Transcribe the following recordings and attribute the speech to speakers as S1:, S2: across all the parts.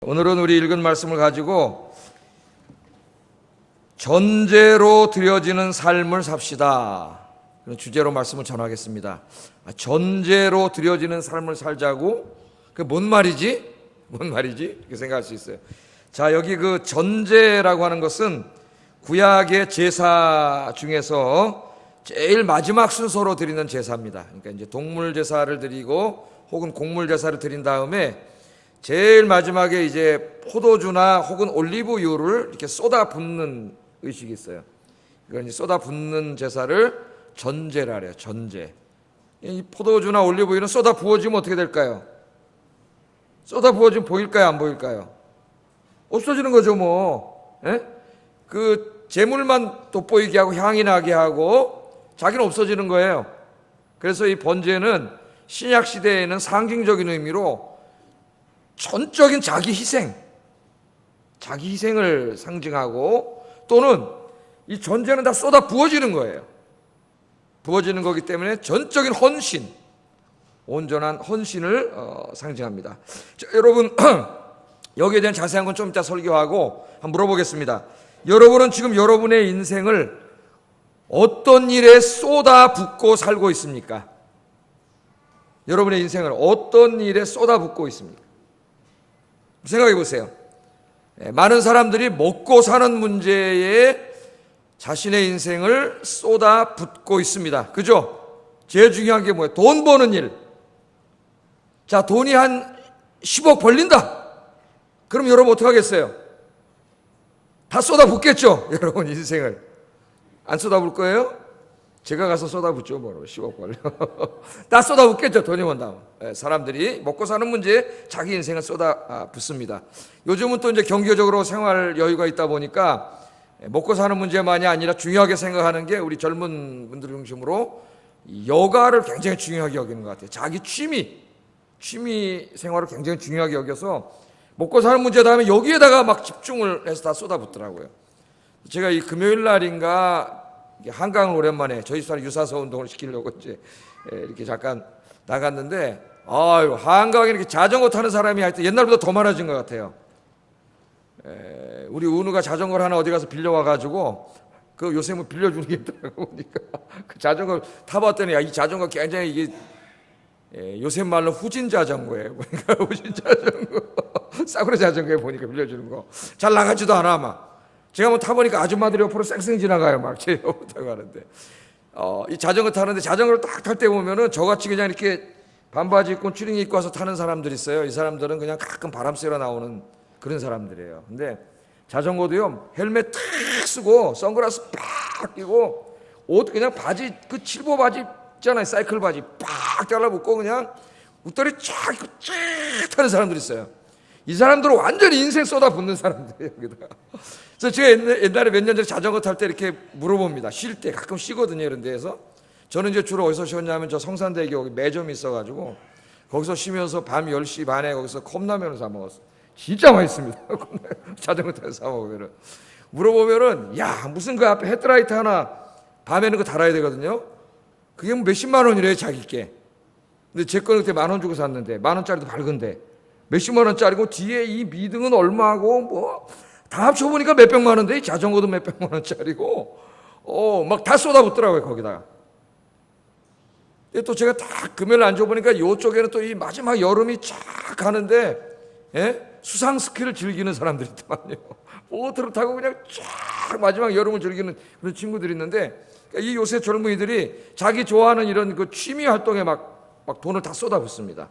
S1: 오늘은 우리 읽은 말씀을 가지고 전제로 드려지는 삶을 삽시다, 그런 주제로 말씀을 전하겠습니다. 전제로 드려지는 삶을 살자고? 그게 뭔 말이지? 뭔 말이지? 이렇게 생각할 수 있어요. 자, 여기 그 전제라고 하는 것은 구약의 제사 중에서 제일 마지막 순서로 드리는 제사입니다. 그러니까 이제 동물 제사를 드리고 혹은 곡물 제사를 드린 다음에 제일 마지막에 이제 포도주나 혹은 올리브유를 이렇게 쏟아 붓는 의식이 있어요. 이걸 이제 쏟아 붓는 제사를 전제라 그래요. 전제. 이 포도주나 올리브유는 쏟아 부어지면 어떻게 될까요? 쏟아 부어지면 보일까요? 안 보일까요? 없어지는 거죠, 뭐. 예? 그 재물만 돋보이게 하고 향이 나게 하고 자기는 없어지는 거예요. 그래서 이 번제는 신약 시대에는 상징적인 의미로 전적인 자기 희생을 상징하고, 또는 이 전제는 다 쏟아 부어지는 거예요. 부어지는 거기 때문에 전적인 헌신, 온전한 헌신을 상징합니다. 자, 여러분 여기에 대한 자세한 건 좀 이따 설교하고 한번 물어보겠습니다. 여러분은 지금 여러분의 인생을 어떤 일에 쏟아 붓고 살고 있습니까? 여러분의 인생을 어떤 일에 쏟아 붓고 있습니까? 생각해 보세요. 많은 사람들이 먹고 사는 문제에 자신의 인생을 쏟아 붓고 있습니다. 그죠? 제일 중요한 게 뭐예요? 돈 버는 일. 자, 돈이 한 10억 벌린다. 그럼 여러분 어떻게 하겠어요? 다 쏟아 붓겠죠? 여러분 인생을. 안 쏟아 붓을 거예요? 제가 가서 쏟아 붓죠, 뭐로 10억 벌려. 다 쏟아 붓겠죠, 돈이 온다면. 사람들이 먹고 사는 문제에 자기 인생을 쏟아 붓습니다. 요즘은 또 이제 경제적으로 생활 여유가 있다 보니까 먹고 사는 문제만이 아니라 중요하게 생각하는 게 우리 젊은 분들 중심으로 여가를 굉장히 중요하게 여기는 것 같아요. 자기 취미 생활을 굉장히 중요하게 여겨서 먹고 사는 문제 다음에 여기에다가 막 집중을 해서 다 쏟아붓더라고요. 제가 이 금요일 날인가 한강을 오랜만에 저희 집사람 유사서 운동을 시키려고 이제 이렇게 잠깐 나갔는데, 한강에 이렇게 자전거 타는 사람이 하여튼 옛날보다 더 많아진 것 같아요. 우리 은우가 자전거를 하나 어디 가서 빌려와가지고 그 요새 뭐 빌려주는 게 있더라고 보니까 그 자전거 타봤더니 이 자전거 굉장히 이게 요새 말로 후진 자전거예요. 보니까 후진 자전거, 싸구려 자전거에 보니까 빌려주는 거 잘 나가지도 않아 아마. 제가 뭐 타보니까 아줌마들이 옆으로 쌩쌩 지나가요. 막 제 옆으로 가는데 이 자전거 타는데 자전거를 딱 탈 때 보면은 저같이 그냥 이렇게 반바지 입고 추리닝 입고 와서 타는 사람들이 있어요. 이 사람들은 그냥 가끔 바람 쐬러 나오는 그런 사람들이에요. 근데 자전거도요, 헬멧 탁 쓰고 선글라스 팍 끼고 옷 그냥 바지, 그 칠보 바지 있잖아요, 사이클 바지 팍 잘라붙고 그냥 웃다리 쫙 입고 쫙 타는 사람들이 있어요. 이 사람들은 완전히 인생 쏟아붓는 사람들이에요, 여기다가. 그래서 제가 옛날에 몇 년 전에 자전거 탈 때 이렇게 물어봅니다. 쉴 때 가끔 쉬거든요, 이런 데에서. 저는 이제 주로 어디서 쉬었냐면 저 성산대교 매점이 있어가지고 거기서 쉬면서 밤 10시 반에 거기서 컵라면을 사 먹었어요. 진짜 맛있습니다. 자전거 타서 사 먹으면은. 물어보면은, 야, 무슨 그 앞에 헤드라이트 하나 밤에는 그거 달아야 되거든요. 그게 뭐 몇십만 원이래요, 자기께. 근데 제 거는 그때 10,000원 주고 샀는데, 10,000원짜리도 밝은데 몇십만 원짜리고 뒤에 이 미등은 얼마고 뭐 다 합쳐보니까 몇백만 원인데, 이 자전거도 몇백만 원짜리고 막 다 쏟아붓더라고요, 거기다가. 또 제가 딱 금요일 앉아보니까 이쪽에는 또 이 마지막 여름이 쫙 가는데, 수상 스키를 즐기는 사람들이 있더만요. 보트를 타고 그냥 쫙 마지막 여름을 즐기는 그런 친구들이 있는데, 이 요새 젊은이들이 자기 좋아하는 이런 그 취미 활동에 막 돈을 다 쏟아붓습니다.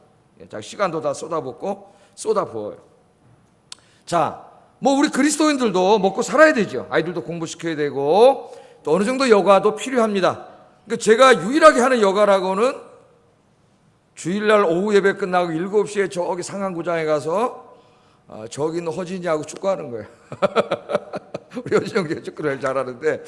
S1: 자기 시간도 다 쏟아붓고 쏟아부어요. 자, 뭐 우리 그리스도인들도 먹고 살아야 되죠. 아이들도 공부시켜야 되고 또 어느 정도 여가도 필요합니다. 그러니까 제가 유일하게 하는 여가라고는 주일날 오후 예배 끝나고 7시에 저기 상암구장에 가서 저기 있는 허진이하고 축구하는 거예요. 우리 허진이 형이 축구를 잘하는데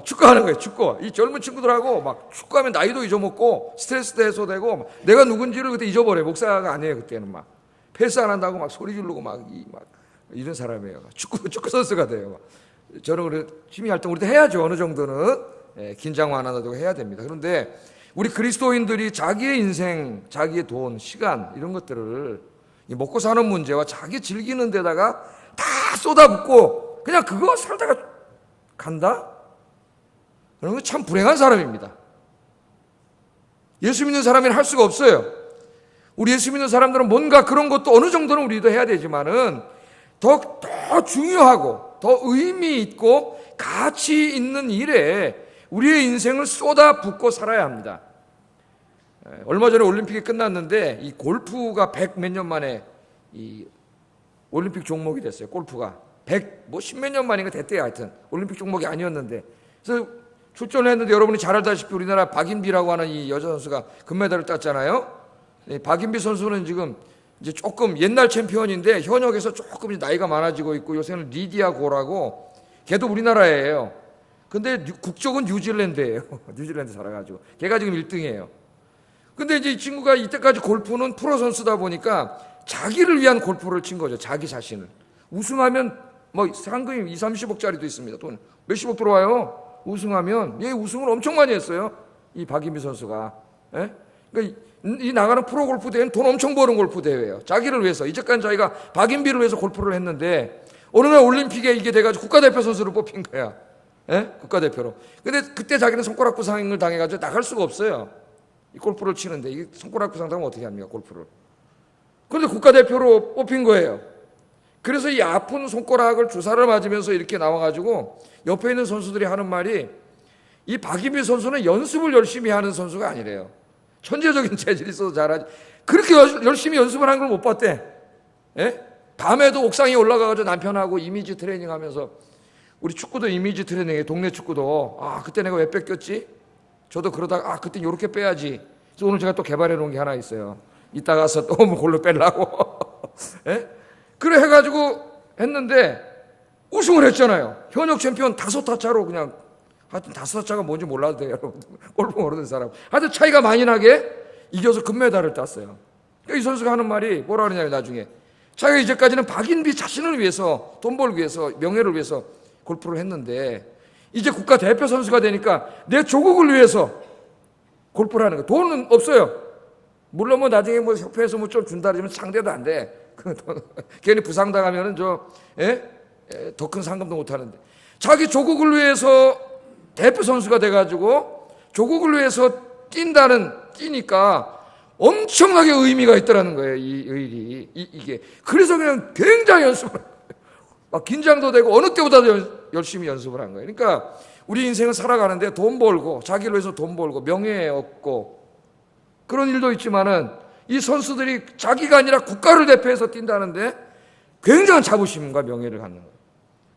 S1: 축구하는 거예요. 축구. 이 젊은 친구들하고 막 축구하면 나이도 잊어먹고 스트레스도 해소되고, 내가 누군지를 그때 잊어버려요. 목사가 아니에요. 그때는 막 패스 안 한다고 막 소리 지르고 막 이런 사람이에요. 축구 선수가 돼요. 막. 저는 우리 취미 활동 우리도 해야죠. 어느 정도는 긴장 완화도 해야 됩니다. 그런데 우리 그리스도인들이 자기의 인생, 자기의 돈, 시간 이런 것들을 이 먹고 사는 문제와 자기 즐기는 데다가 다 쏟아붓고 그냥 그거 살다가 간다? 그러면 참 불행한 사람입니다. 예수 믿는 사람이 할 수가 없어요. 우리 예수 믿는 사람들은 뭔가 그런 것도 어느 정도는 우리도 해야 되지만은 더 중요하고 더 의미 있고 가치 있는 일에 우리의 인생을 쏟아붓고 살아야 합니다. 얼마 전에 올림픽이 끝났는데 이 골프가 100 몇 년 만에 이 올림픽 종목이 됐어요. 골프가 100 뭐 10 몇 년 만인가 됐대요. 하여튼 올림픽 종목이 아니었는데 그래서 출전을 했는데 여러분이 잘 알다시피 우리나라 박인비라고 하는 이 여자 선수가 금메달을 땄잖아요. 박인비 선수는 지금 이제 조금 옛날 챔피언인데 현역에서 조금 나이가 많아지고 있고 요새는 리디아 고라고 걔도 우리나라예요. 근데 국적은 뉴질랜드예요. 뉴질랜드 살아가지고 걔가 지금 1등이에요. 근데 이제 이 친구가 이때까지 골프는 프로 선수다 보니까 자기를 위한 골프를 친 거죠. 자기 자신을. 우승하면 뭐 상금이 2, 30억짜리도 있습니다. 돈 몇십억 들어와요. 우승하면 얘 우승을 엄청 많이 했어요. 이 박인비 선수가. 예? 그러니까 이 나가는 프로 골프 대회는 돈 엄청 버는 골프 대회예요. 자기를 위해서. 이제까지 자기가 박인비를 위해서 골프를 했는데 어느 날 올림픽에 이게 돼가지고 국가대표 선수를 뽑힌 거야. 예? 국가대표로. 근데 그때 자기는 손가락 부상을 당해가지고 나갈 수가 없어요. 이 골프를 치는데 이 손가락 부상 당하면 어떻게 합니까? 골프를. 그런데 국가대표로 뽑힌 거예요. 그래서 이 아픈 손가락을 주사를 맞으면서 이렇게 나와가지고 옆에 있는 선수들이 하는 말이 이 박인비 선수는 연습을 열심히 하는 선수가 아니래요. 천재적인 재질이 있어서 잘하지. 그렇게 열심히 연습을 한 걸 못 봤대. 예? 밤에도 옥상에 올라가가지고 남편하고 이미지 트레이닝 하면서 우리 축구도 이미지 트레이닝해. 동네 축구도. 아, 그때 내가 왜 뺏겼지? 저도 그러다가 아, 그때 요렇게 빼야지. 그래서 오늘 제가 또 개발해 놓은 게 하나 있어요. 이따 가서 또 뭐 골로 빼려고. 예? 그래 해가지고 했는데 우승을 했잖아요. 현역 챔피언 5타차로 그냥 하여튼 5타차가 뭔지 몰라도 돼요. 여러분. 골프 모르는 사람. 하여튼 차이가 많이 나게 이겨서 금메달을 땄어요. 이 선수가 하는 말이 뭐라 그러냐면 나중에 자기가 이제까지는 박인비 자신을 위해서 돈 벌기 위해서 명예를 위해서 골프를 했는데 이제 국가대표 선수가 되니까 내 조국을 위해서 골프를 하는 거. 돈은 없어요. 물론 뭐 나중에 뭐 협회에서 뭐 좀 준다 그러면 상대도 안 돼. 괜히 부상당하면은 더 큰 상금도 못 하는데 자기 조국을 위해서 대표 선수가 돼가지고 조국을 위해서 뛰니까 엄청나게 의미가 있더라는 거예요. 이 일이 이게 그래서 그냥 굉장히 연습을 막 긴장도 되고 어느 때보다도 열심히 연습을 한 거예요. 그러니까 우리 인생을 살아가는데 돈 벌고 자기를 위해서 돈 벌고 명예 얻고 그런 일도 있지만은 이 선수들이 자기가 아니라 국가를 대표해서 뛴다는데 굉장한 자부심과 명예를 갖는 거예요.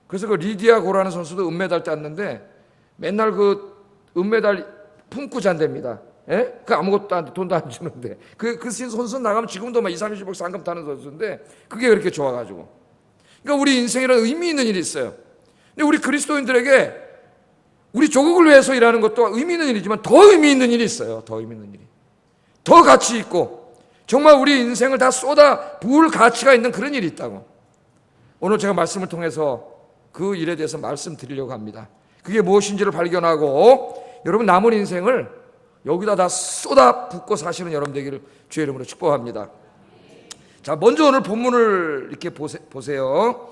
S1: 그래서 그 리디아 고라는 선수도 은메달 땄는데 맨날 그 은메달 품고 잔답니다. 예? 그 아무것도 안 돈도 안 주는데 그 선수 나가면 지금도 막 2, 30억 상금 타는 선수인데 그게 그렇게 좋아가지고 그러니까 우리 인생이라는 의미 있는 일이 있어요. 근데 우리 그리스도인들에게 우리 조국을 위해서 일하는 것도 의미 있는 일이지만 더 의미 있는 일이 있어요. 더 의미 있는 일이. 더 가치 있고 정말 우리 인생을 다 쏟아 부을 가치가 있는 그런 일이 있다고. 오늘 제가 말씀을 통해서 그 일에 대해서 말씀드리려고 합니다. 그게 무엇인지를 발견하고 여러분 남은 인생을 여기다 다 쏟아 붓고 사시는 여러분 되기를 주의 이름으로 축복합니다. 자, 먼저 오늘 본문을 이렇게 보세요.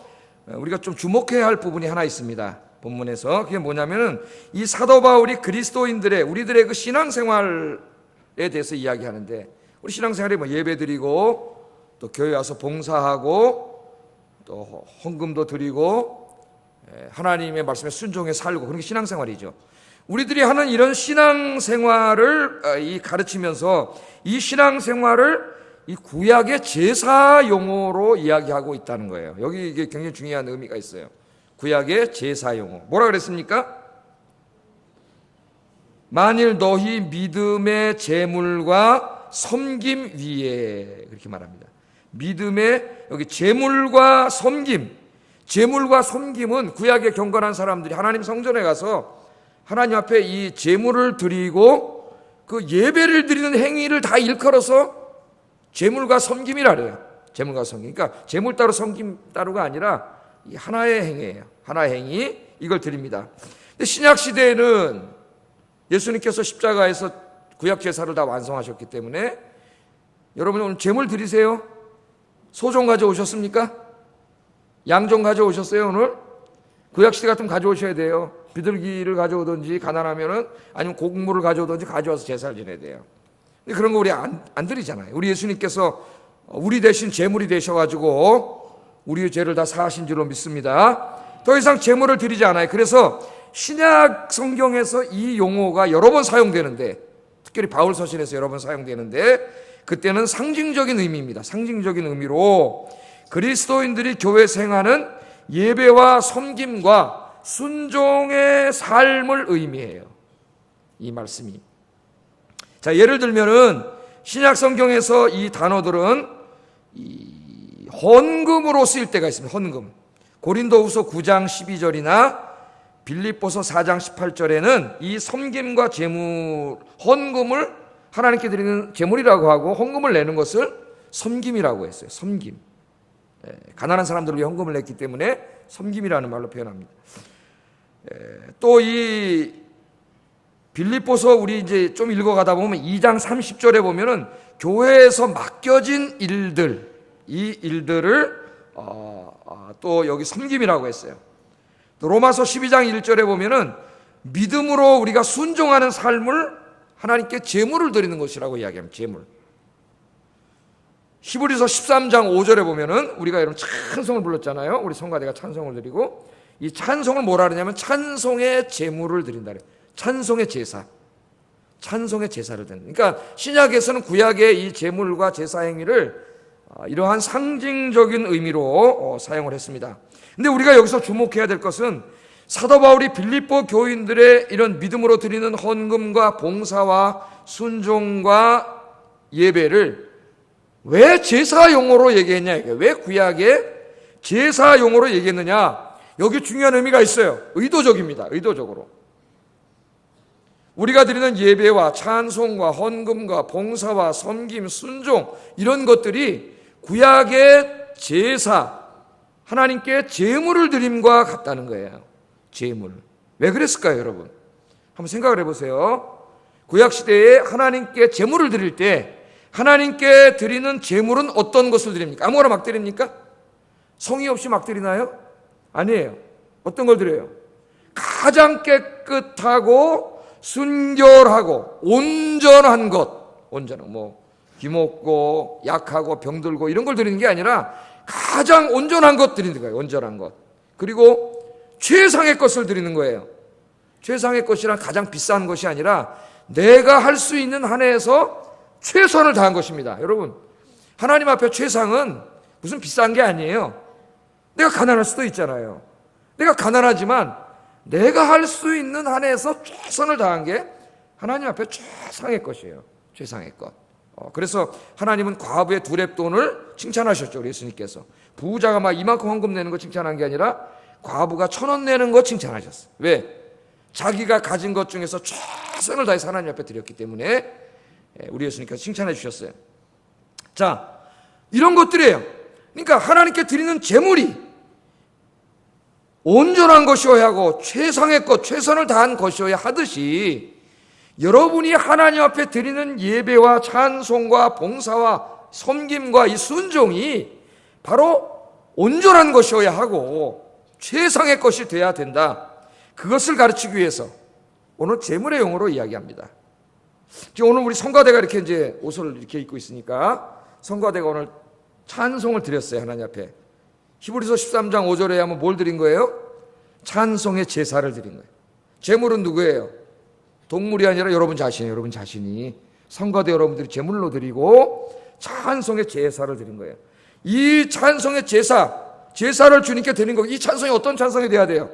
S1: 우리가 좀 주목해야 할 부분이 하나 있습니다. 본문에서 그게 뭐냐면은 이 사도 바울이 그리스도인들의 우리들의 그 신앙생활에 대해서 이야기하는데 우리 신앙생활에 뭐 예배드리고 또 교회 와서 봉사하고 또 헌금도 드리고 하나님의 말씀에 순종해 살고 그런 게 신앙생활이죠. 우리들이 하는 이런 신앙생활을 가르치면서 이 신앙생활을 이 구약의 제사 용어로 이야기하고 있다는 거예요. 여기 이게 굉장히 중요한 의미가 있어요. 구약의 제사 용어. 뭐라 그랬습니까? 만일 너희 믿음의 제물과 섬김 위에 그렇게 말합니다. 믿음의 여기 제물과 섬김. 제물과 섬김은 구약의 경건한 사람들이 하나님 성전에 가서 하나님 앞에 이 제물을 드리고 그 예배를 드리는 행위를 다 일컬어서 제물과 섬김이라 그래요. 제물과 섬김. 그러니까 제물 따로 섬김 따로가 아니라 이 하나의 행위예요. 하나의 행위 이걸 드립니다. 근데 신약 시대에는 예수님께서 십자가에서 구약 제사를 다 완성하셨기 때문에 여러분 오늘 제물 드리세요? 소 좀 가져오셨습니까? 양 좀 가져오셨어요 오늘? 구약시대 같으면 가져오셔야 돼요. 비둘기를 가져오든지 가난하면은 아니면 곡물을 가져오든지 가져와서 제사를 지내야 돼요. 근데 그런 거 우리 안 드리잖아요. 우리 예수님께서 우리 대신 제물이 되셔가지고 우리의 죄를 다 사하신 줄로 믿습니다. 더 이상 제물을 드리지 않아요. 그래서 신약 성경에서 이 용어가 여러 번 사용되는데, 특별히 바울 서신에서 여러 번 사용되는데, 그때는 상징적인 의미입니다. 상징적인 의미로 그리스도인들이 교회 생활은 예배와 섬김과 순종의 삶을 의미해요. 이 말씀이. 자, 예를 들면은 신약 성경에서 이 단어들은 이 헌금으로 쓰일 때가 있습니다. 헌금. 고린도후서 9장 12절이나 빌립보서 4장 18절에는 이 섬김과 제물, 헌금을 하나님께 드리는 제물이라고 하고 헌금을 내는 것을 섬김이라고 했어요. 섬김. 가난한 사람들을 위해 헌금을 냈기 때문에 섬김이라는 말로 표현합니다. 또 이 빌립보서 우리 이제 좀 읽어가다 보면 2장 30절에 보면은 교회에서 맡겨진 일들, 이 일들을 또 여기 섬김이라고 했어요. 또 로마서 12장 1절에 보면은 믿음으로 우리가 순종하는 삶을 하나님께 제물을 드리는 것이라고 이야기합니다. 제물. 히브리서 13장 5절에 보면은 우리가 여러분 찬송을 불렀잖아요. 우리 성가대가 찬송을 드리고, 이 찬송을 뭐라 그러냐면 찬송의 제물을 드린다 그래요. 찬송의 제사. 찬송의 제사를 드린다. 그러니까 신약에서는 구약의 이 제물과 제사 행위를 이러한 상징적인 의미로 사용을 했습니다. 근데 우리가 여기서 주목해야 될 것은 사도 바울이 빌립보 교인들의 이런 믿음으로 드리는 헌금과 봉사와 순종과 예배를 왜 제사 용어로 얘기했냐, 왜 구약에 제사 용어로 얘기했느냐, 여기 중요한 의미가 있어요. 의도적입니다. 의도적으로. 우리가 드리는 예배와 찬송과 헌금과 봉사와 섬김, 순종, 이런 것들이 구약의 제사, 하나님께 제물을 드림과 같다는 거예요. 제물. 왜 그랬을까요, 여러분? 한번 생각을 해보세요. 구약시대에 하나님께 제물을 드릴 때 하나님께 드리는 제물은 어떤 것을 드립니까? 아무거나 막 드립니까? 성의 없이 막 드리나요? 아니에요. 어떤 걸 드려요? 가장 깨끗하고 순결하고 온전한 것, 온전한 기먹고 약하고 병들고 이런 걸 드리는 게 아니라 가장 온전한 것 드리는 거예요. 온전한 것. 그리고 최상의 것을 드리는 거예요. 최상의 것이란 가장 비싼 것이 아니라 내가 할 수 있는 한에서 최선을 다한 것입니다. 여러분, 하나님 앞에 최상은 무슨 비싼 게 아니에요. 내가 가난할 수도 있잖아요. 내가 가난하지만 내가 할 수 있는 한에서 최선을 다한 게 하나님 앞에 최상의 것이에요. 최상의 것. 그래서 하나님은 과부의 2렙돈을 칭찬하셨죠. 우리 예수님께서. 부자가 막 이만큼 헌금 내는 거 칭찬한 게 아니라 과부가 1,000원 내는 거 칭찬하셨어요. 왜? 자기가 가진 것 중에서 최선을 다해서 하나님 앞에 드렸기 때문에 우리 예수님께서 칭찬해 주셨어요. 자, 이런 것들이에요. 그러니까 하나님께 드리는 제물이 온전한 것이어야 하고 최상의 것, 최선을 다한 것이어야 하듯이 여러분이 하나님 앞에 드리는 예배와 찬송과 봉사와 섬김과 이 순종이 바로 온전한 것이어야 하고 최상의 것이 돼야 된다. 그것을 가르치기 위해서 오늘 제물의 용어로 이야기합니다. 지금 오늘 우리 성가대가 이렇게 이제 옷을 이렇게 입고 있으니까 성가대가 오늘 찬송을 드렸어요. 하나님 앞에. 히브리서 13장 5절에 하면 뭘 드린 거예요? 찬송의 제사를 드린 거예요. 제물은 누구예요? 동물이 아니라 여러분 자신이에요. 여러분 자신이. 성가대 여러분들이 제물로 드리고 찬송의 제사를 드린 거예요. 이 찬송의 제사를 주님께 드린 거, 이 찬송이 어떤 찬송이 돼야 돼요?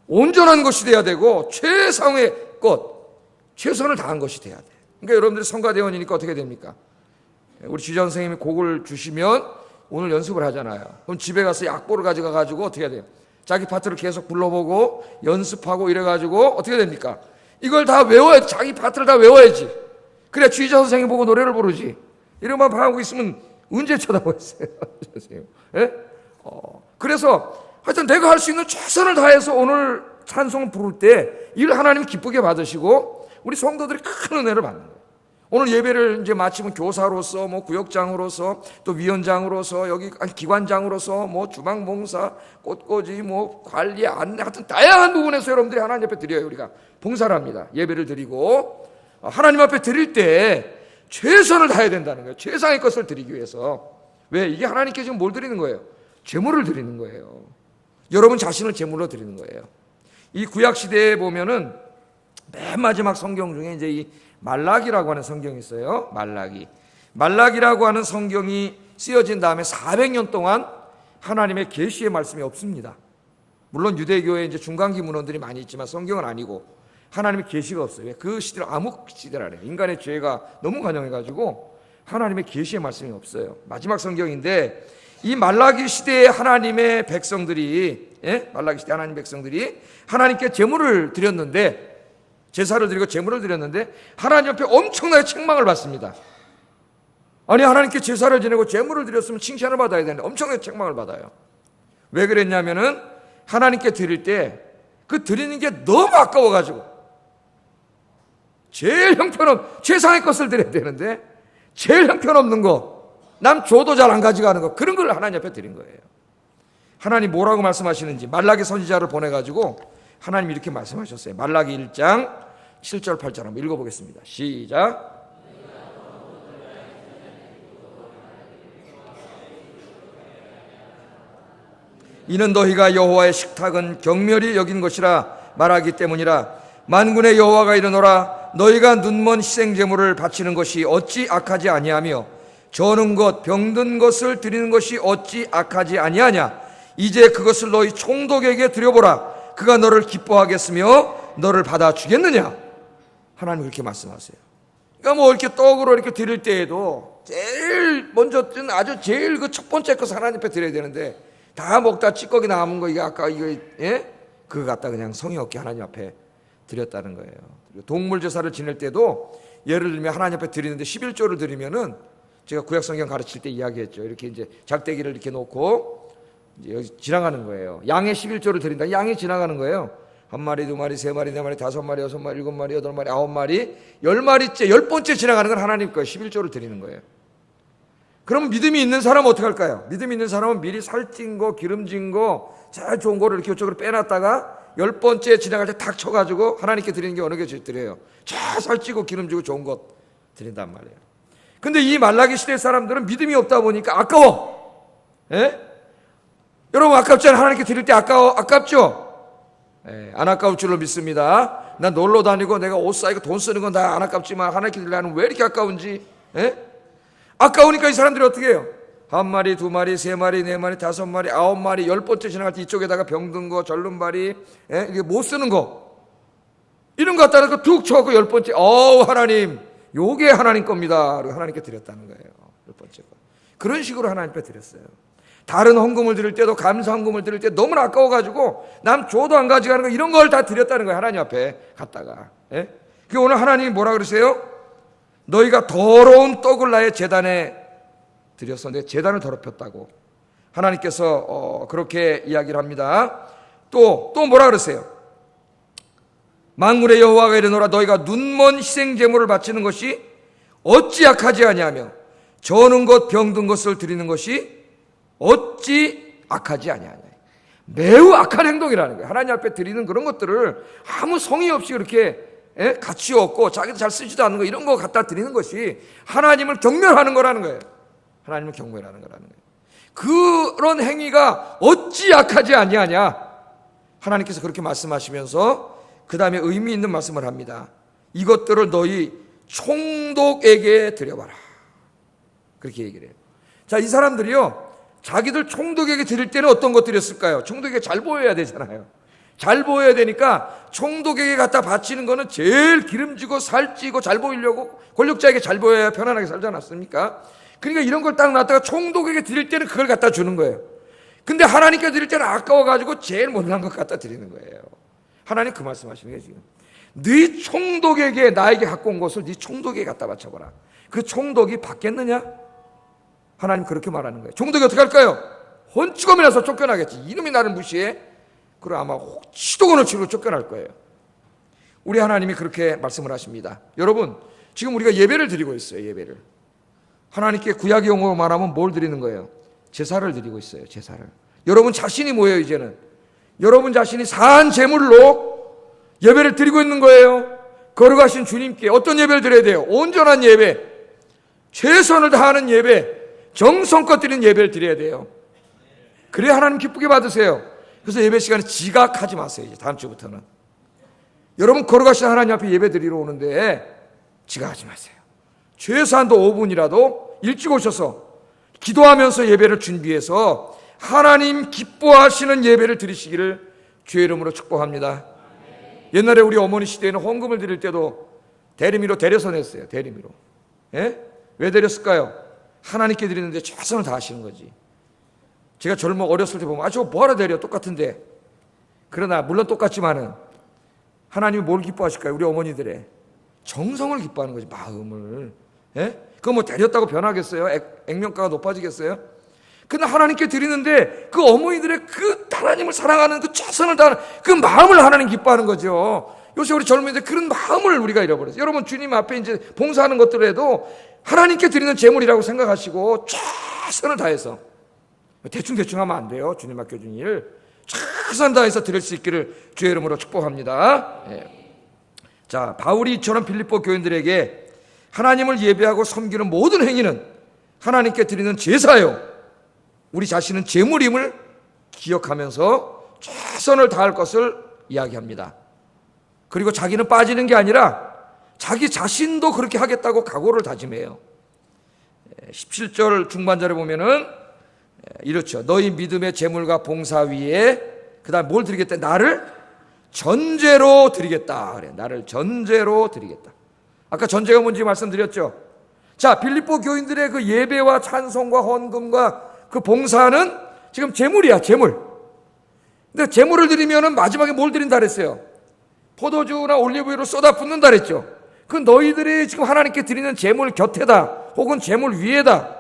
S1: 온전한 것이 돼야 되고 최상의 것, 최선을 다한 것이 돼야 돼요. 그러니까 여러분들이 성가대원이니까 어떻게 됩니까? 우리 지휘자 선생님이 곡을 주시면 오늘 연습을 하잖아요. 그럼 집에 가서 약보를 가져가가지고 어떻게 해야 돼요? 자기 파트를 계속 불러보고 연습하고 이래가지고 어떻게 됩니까? 이걸 다 외워야, 자기 파트를 다 외워야지. 그래야 지휘자 선생님 보고 노래를 부르지. 이런만 하고 있으면 언제 쳐다보겠어요? 선생님. 예? 그래서 하여튼 내가 할 수 있는 최선을 다해서 오늘 찬송을 부를 때 이를 하나님 기쁘게 받으시고 우리 성도들이 큰 은혜를 받는 거예요. 오늘 예배를 이제 마치면 교사로서, 구역장으로서, 또 위원장으로서, 여기 기관장으로서, 주방봉사, 꽃꽂이, 관리, 안내, 하여튼 다양한 부분에서 여러분들이 하나님 앞에 드려요. 우리가 봉사를 합니다. 예배를 드리고 하나님 앞에 드릴 때 최선을 다해야 된다는 거예요. 최상의 것을 드리기 위해서. 왜? 이게 하나님께 지금 뭘 드리는 거예요? 제물을 드리는 거예요. 여러분 자신을 제물로 드리는 거예요. 이 구약 시대에 보면은 맨 마지막 성경 중에 이제 이 말라기라고 하는 성경이 있어요. 말라기라고 하는 성경이 쓰여진 다음에 400년 동안 하나님의 계시의 말씀이 없습니다. 물론 유대교에 이제 중간기 문헌들이 많이 있지만 성경은 아니고 하나님의 계시가 없어요. 그 시대를 암흑 시대라네요. 인간의 죄가 너무 관영해가지고 하나님의 계시의 말씀이 없어요. 마지막 성경인데 이 말라기 시대의 하나님의 백성들이, 말라기 시대 하나님 백성들이 하나님께 제물을 드렸는데, 제사를 드리고 제물을 드렸는데 하나님 앞에 엄청나게 책망을 받습니다. 아니, 하나님께 제사를 지내고 제물을 드렸으면 칭찬을 받아야 되는데 엄청나게 책망을 받아요. 왜 그랬냐면은 하나님께 드릴 때 그 드리는 게 너무 아까워가지고 제일 형편없는 최상의 것을 드려야 되는데 제일 형편없는 거, 남 줘도 잘 안 가져가는 거, 그런 걸 하나님 앞에 드린 거예요. 하나님 뭐라고 말씀하시는지 말라기 선지자를 보내가지고 하나님 이렇게 말씀하셨어요. 말라기 1장 7절 8절 한번 읽어보겠습니다. 시작. 이는 너희가 여호와의 식탁은 경멸히 여긴 것이라 말하기 때문이라. 만군의 여호와가 이르노라. 너희가 눈먼 희생제물을 바치는 것이 어찌 악하지 아니하며 저는 것 병든 것을 드리는 것이 어찌 악하지 아니하냐. 이제 그것을 너희 총독에게 드려보라. 그가 너를 기뻐하겠으며 너를 받아주겠느냐. 하나님 그렇게 말씀하세요. 그러니까 이렇게 떡으로 이렇게 드릴 때에도 제일 먼저 아주 제일 그 첫 번째 것을 하나님 앞에 드려야 되는데 다 먹다 찌꺼기 남은 거, 이게 아까 이거, 그거 갖다 그냥 성의 없게 하나님 앞에 드렸다는 거예요. 동물 제사를 지낼 때도 예를 들면 하나님 앞에 드리는데 11조를 드리면은 제가 구약 성경 가르칠 때 이야기했죠. 이렇게 이제 작대기를 이렇게 놓고 이제 여기 지나가는 거예요. 양의 11조를 드린다. 양이 지나가는 거예요. 한 마리, 두 마리, 세 마리, 네 마리, 다섯 마리, 여섯 마리, 일곱 마리, 여덟 마리, 아홉 마리, 열 마리째, 열 번째 지나가는 건 하나님 거예요. 11조를 드리는 거예요. 그럼 믿음이 있는 사람은 어떻게 할까요? 믿음이 있는 사람은 미리 살찐 거, 기름진 거, 제일 좋은 거를 이렇게 이쪽으로 빼놨다가 열 번째 지나갈 때 탁 쳐가지고 하나님께 드리는 게 어느 게 드려요? 제일 살찌고 기름지고 좋은 것 드린단 말이에요. 근데 이 말라기 시대 사람들은 믿음이 없다 보니까 아까워. 여러분 아깝잖아요. 하나님께 드릴 때 아깝죠? 안 아까울 줄로 믿습니다. 난 놀러 다니고 내가 옷 사고 돈 쓰는 건 다 안 아깝지만 하나님께 드리려면 왜 이렇게 아까운지. 아까우니까 이 사람들이 어떻게 해요? 한 마리, 두 마리, 세 마리, 네 마리, 다섯 마리, 아홉 마리, 열 번째 지나갈 때 이쪽에다가 병든 거, 절름발이, 이게 못 쓰는 거, 이런 거 갖다가 툭 쳐갖고 열 번째, 하나님, 요게 하나님 겁니다. 그리고 하나님께 드렸다는 거예요. 열 번째 거. 그런 식으로 하나님께 드렸어요. 다른 헌금을 드릴 때도, 감사 헌금을 드릴 때 너무나 아까워가지고 남 줘도 안 가져가는 거, 이런 걸 다 드렸다는 거예요. 하나님 앞에 갖다가. 그 오늘 하나님이 뭐라 그러세요? 너희가 더러운 떡을 나의 제단에 드려서 내 제단을 더럽혔다고 하나님께서 그렇게 이야기를 합니다. 또 뭐라 그러세요? 만군의 여호와가 이르노라. 너희가 눈먼 희생제물을 바치는 것이 어찌 악하지 아니하며 저는 것 병든 것을 드리는 것이 어찌 악하지 아니하냐. 매우 악한 행동이라는 거예요. 하나님 앞에 드리는 그런 것들을 아무 성의 없이 그렇게 가치 없고 자기도 잘 쓰지도 않는 거, 이런 거 갖다 드리는 것이 하나님을 경멸하는 거라는 거예요. 하나님을 경멸하는 거라는 거예요. 그런 행위가 어찌 악하지 아니하냐. 하나님께서 그렇게 말씀하시면서 그 다음에 의미 있는 말씀을 합니다. 이것들을 너희 총독에게 드려봐라. 그렇게 얘기를 해요. 자, 이 사람들이요, 자기들 총독에게 드릴 때는 어떤 것 드렸을까요? 총독에게 잘 보여야 되잖아요. 잘 보여야 되니까 총독에게 갖다 바치는 거는 제일 기름지고 살찌고 잘 보이려고, 권력자에게 잘 보여야 편안하게 살지 않았습니까? 그러니까 이런 걸 딱 놨다가 총독에게 드릴 때는 그걸 갖다 주는 거예요. 근데 하나님께 드릴 때는 아까워가지고 제일 못난 것 갖다 드리는 거예요. 하나님 그 말씀하시는 거예요. 지금 네 총독에게, 나에게 갖고 온 것을 네 총독에게 갖다 바쳐봐라. 그 총독이 받겠느냐? 하나님 그렇게 말하는 거예요. 총독이 어떻게 할까요? 혼쭐이 나서 쫓겨나겠지. 이놈이 나를 무시해? 그럼 아마 시도건을 치고 쫓겨날 거예요. 우리 하나님이 그렇게 말씀을 하십니다. 여러분, 지금 우리가 예배를 드리고 있어요. 예배를. 하나님께 구약의 용어로 말하면 뭘 드리는 거예요? 제사를 드리고 있어요. 제사를. 여러분 자신이 뭐예요? 이제는 여러분 자신이 사한 제물로 예배를 드리고 있는 거예요. 거룩하신 주님께 어떤 예배를 드려야 돼요? 온전한 예배, 최선을 다하는 예배, 정성껏 드리는 예배를 드려야 돼요. 그래야 하나님 기쁘게 받으세요. 그래서 예배 시간에 지각하지 마세요. 이제 다음 주부터는. 여러분 거룩하신 하나님 앞에 예배 드리러 오는데 지각하지 마세요. 최소한도 5분이라도 일찍 오셔서 기도하면서 예배를 준비해서 하나님 기뻐하시는 예배를 드리시기를 주의 이름으로 축복합니다. 옛날에 우리 어머니 시대에는 헌금을 드릴 때도 대리미로 데려서 냈어요. 대리미로. 예? 왜 데렸을까요? 하나님께 드리는데 최선을 다하시는 거지. 제가 어렸을 때 보면 저거 뭐하러 데려? 똑같은데. 그러나 물론 똑같지만은 하나님이 뭘 기뻐하실까요? 우리 어머니들의 정성을 기뻐하는 거지. 마음을. 예? 그거 뭐 데렸다고 변하겠어요? 액면가가 높아지겠어요? 근데 하나님께 드리는데 그 어머니들의 그 하나님을 사랑하는 그 최선을 다하는 그 마음을 하나님 기뻐하는 거죠. 요새 우리 젊은이들 그런 마음을 우리가 잃어버렸어요. 여러분 주님 앞에 이제 봉사하는 것들을 해도 하나님께 드리는 제물이라고 생각하시고 최선을 다해서 대충 하면 안 돼요. 주님 맡겨준 일 최선 다해서 드릴 수 있기를 주의 이름으로 축복합니다. 예. 자, 바울이 이처럼 빌립보 교인들에게 하나님을 예배하고 섬기는 모든 행위는 하나님께 드리는 제사요, 우리 자신은 제물임을 기억하면서 최선을 다할 것을 이야기합니다. 그리고 자기는 빠지는 게 아니라 자기 자신도 그렇게 하겠다고 각오를 다짐해요. 17절 중반절에 보면은 이렇죠. 너희 믿음의 제물과 봉사 위에 그 다음 뭘 드리겠다? 나를 전제로 드리겠다. 그래, 나를 전제로 드리겠다. 아까 전제가 뭔지 말씀드렸죠. 자, 빌립보 교인들의 그 예배와 찬송과 헌금과 그 봉사는 지금 제물이야, 제물. 근데 제물을 드리면은 마지막에 뭘 드린다 그랬어요? 포도주나 올리브유를 쏟아 붓는다 그랬죠. 그 너희들이 지금 하나님께 드리는 제물 곁에다 혹은 제물 위에다,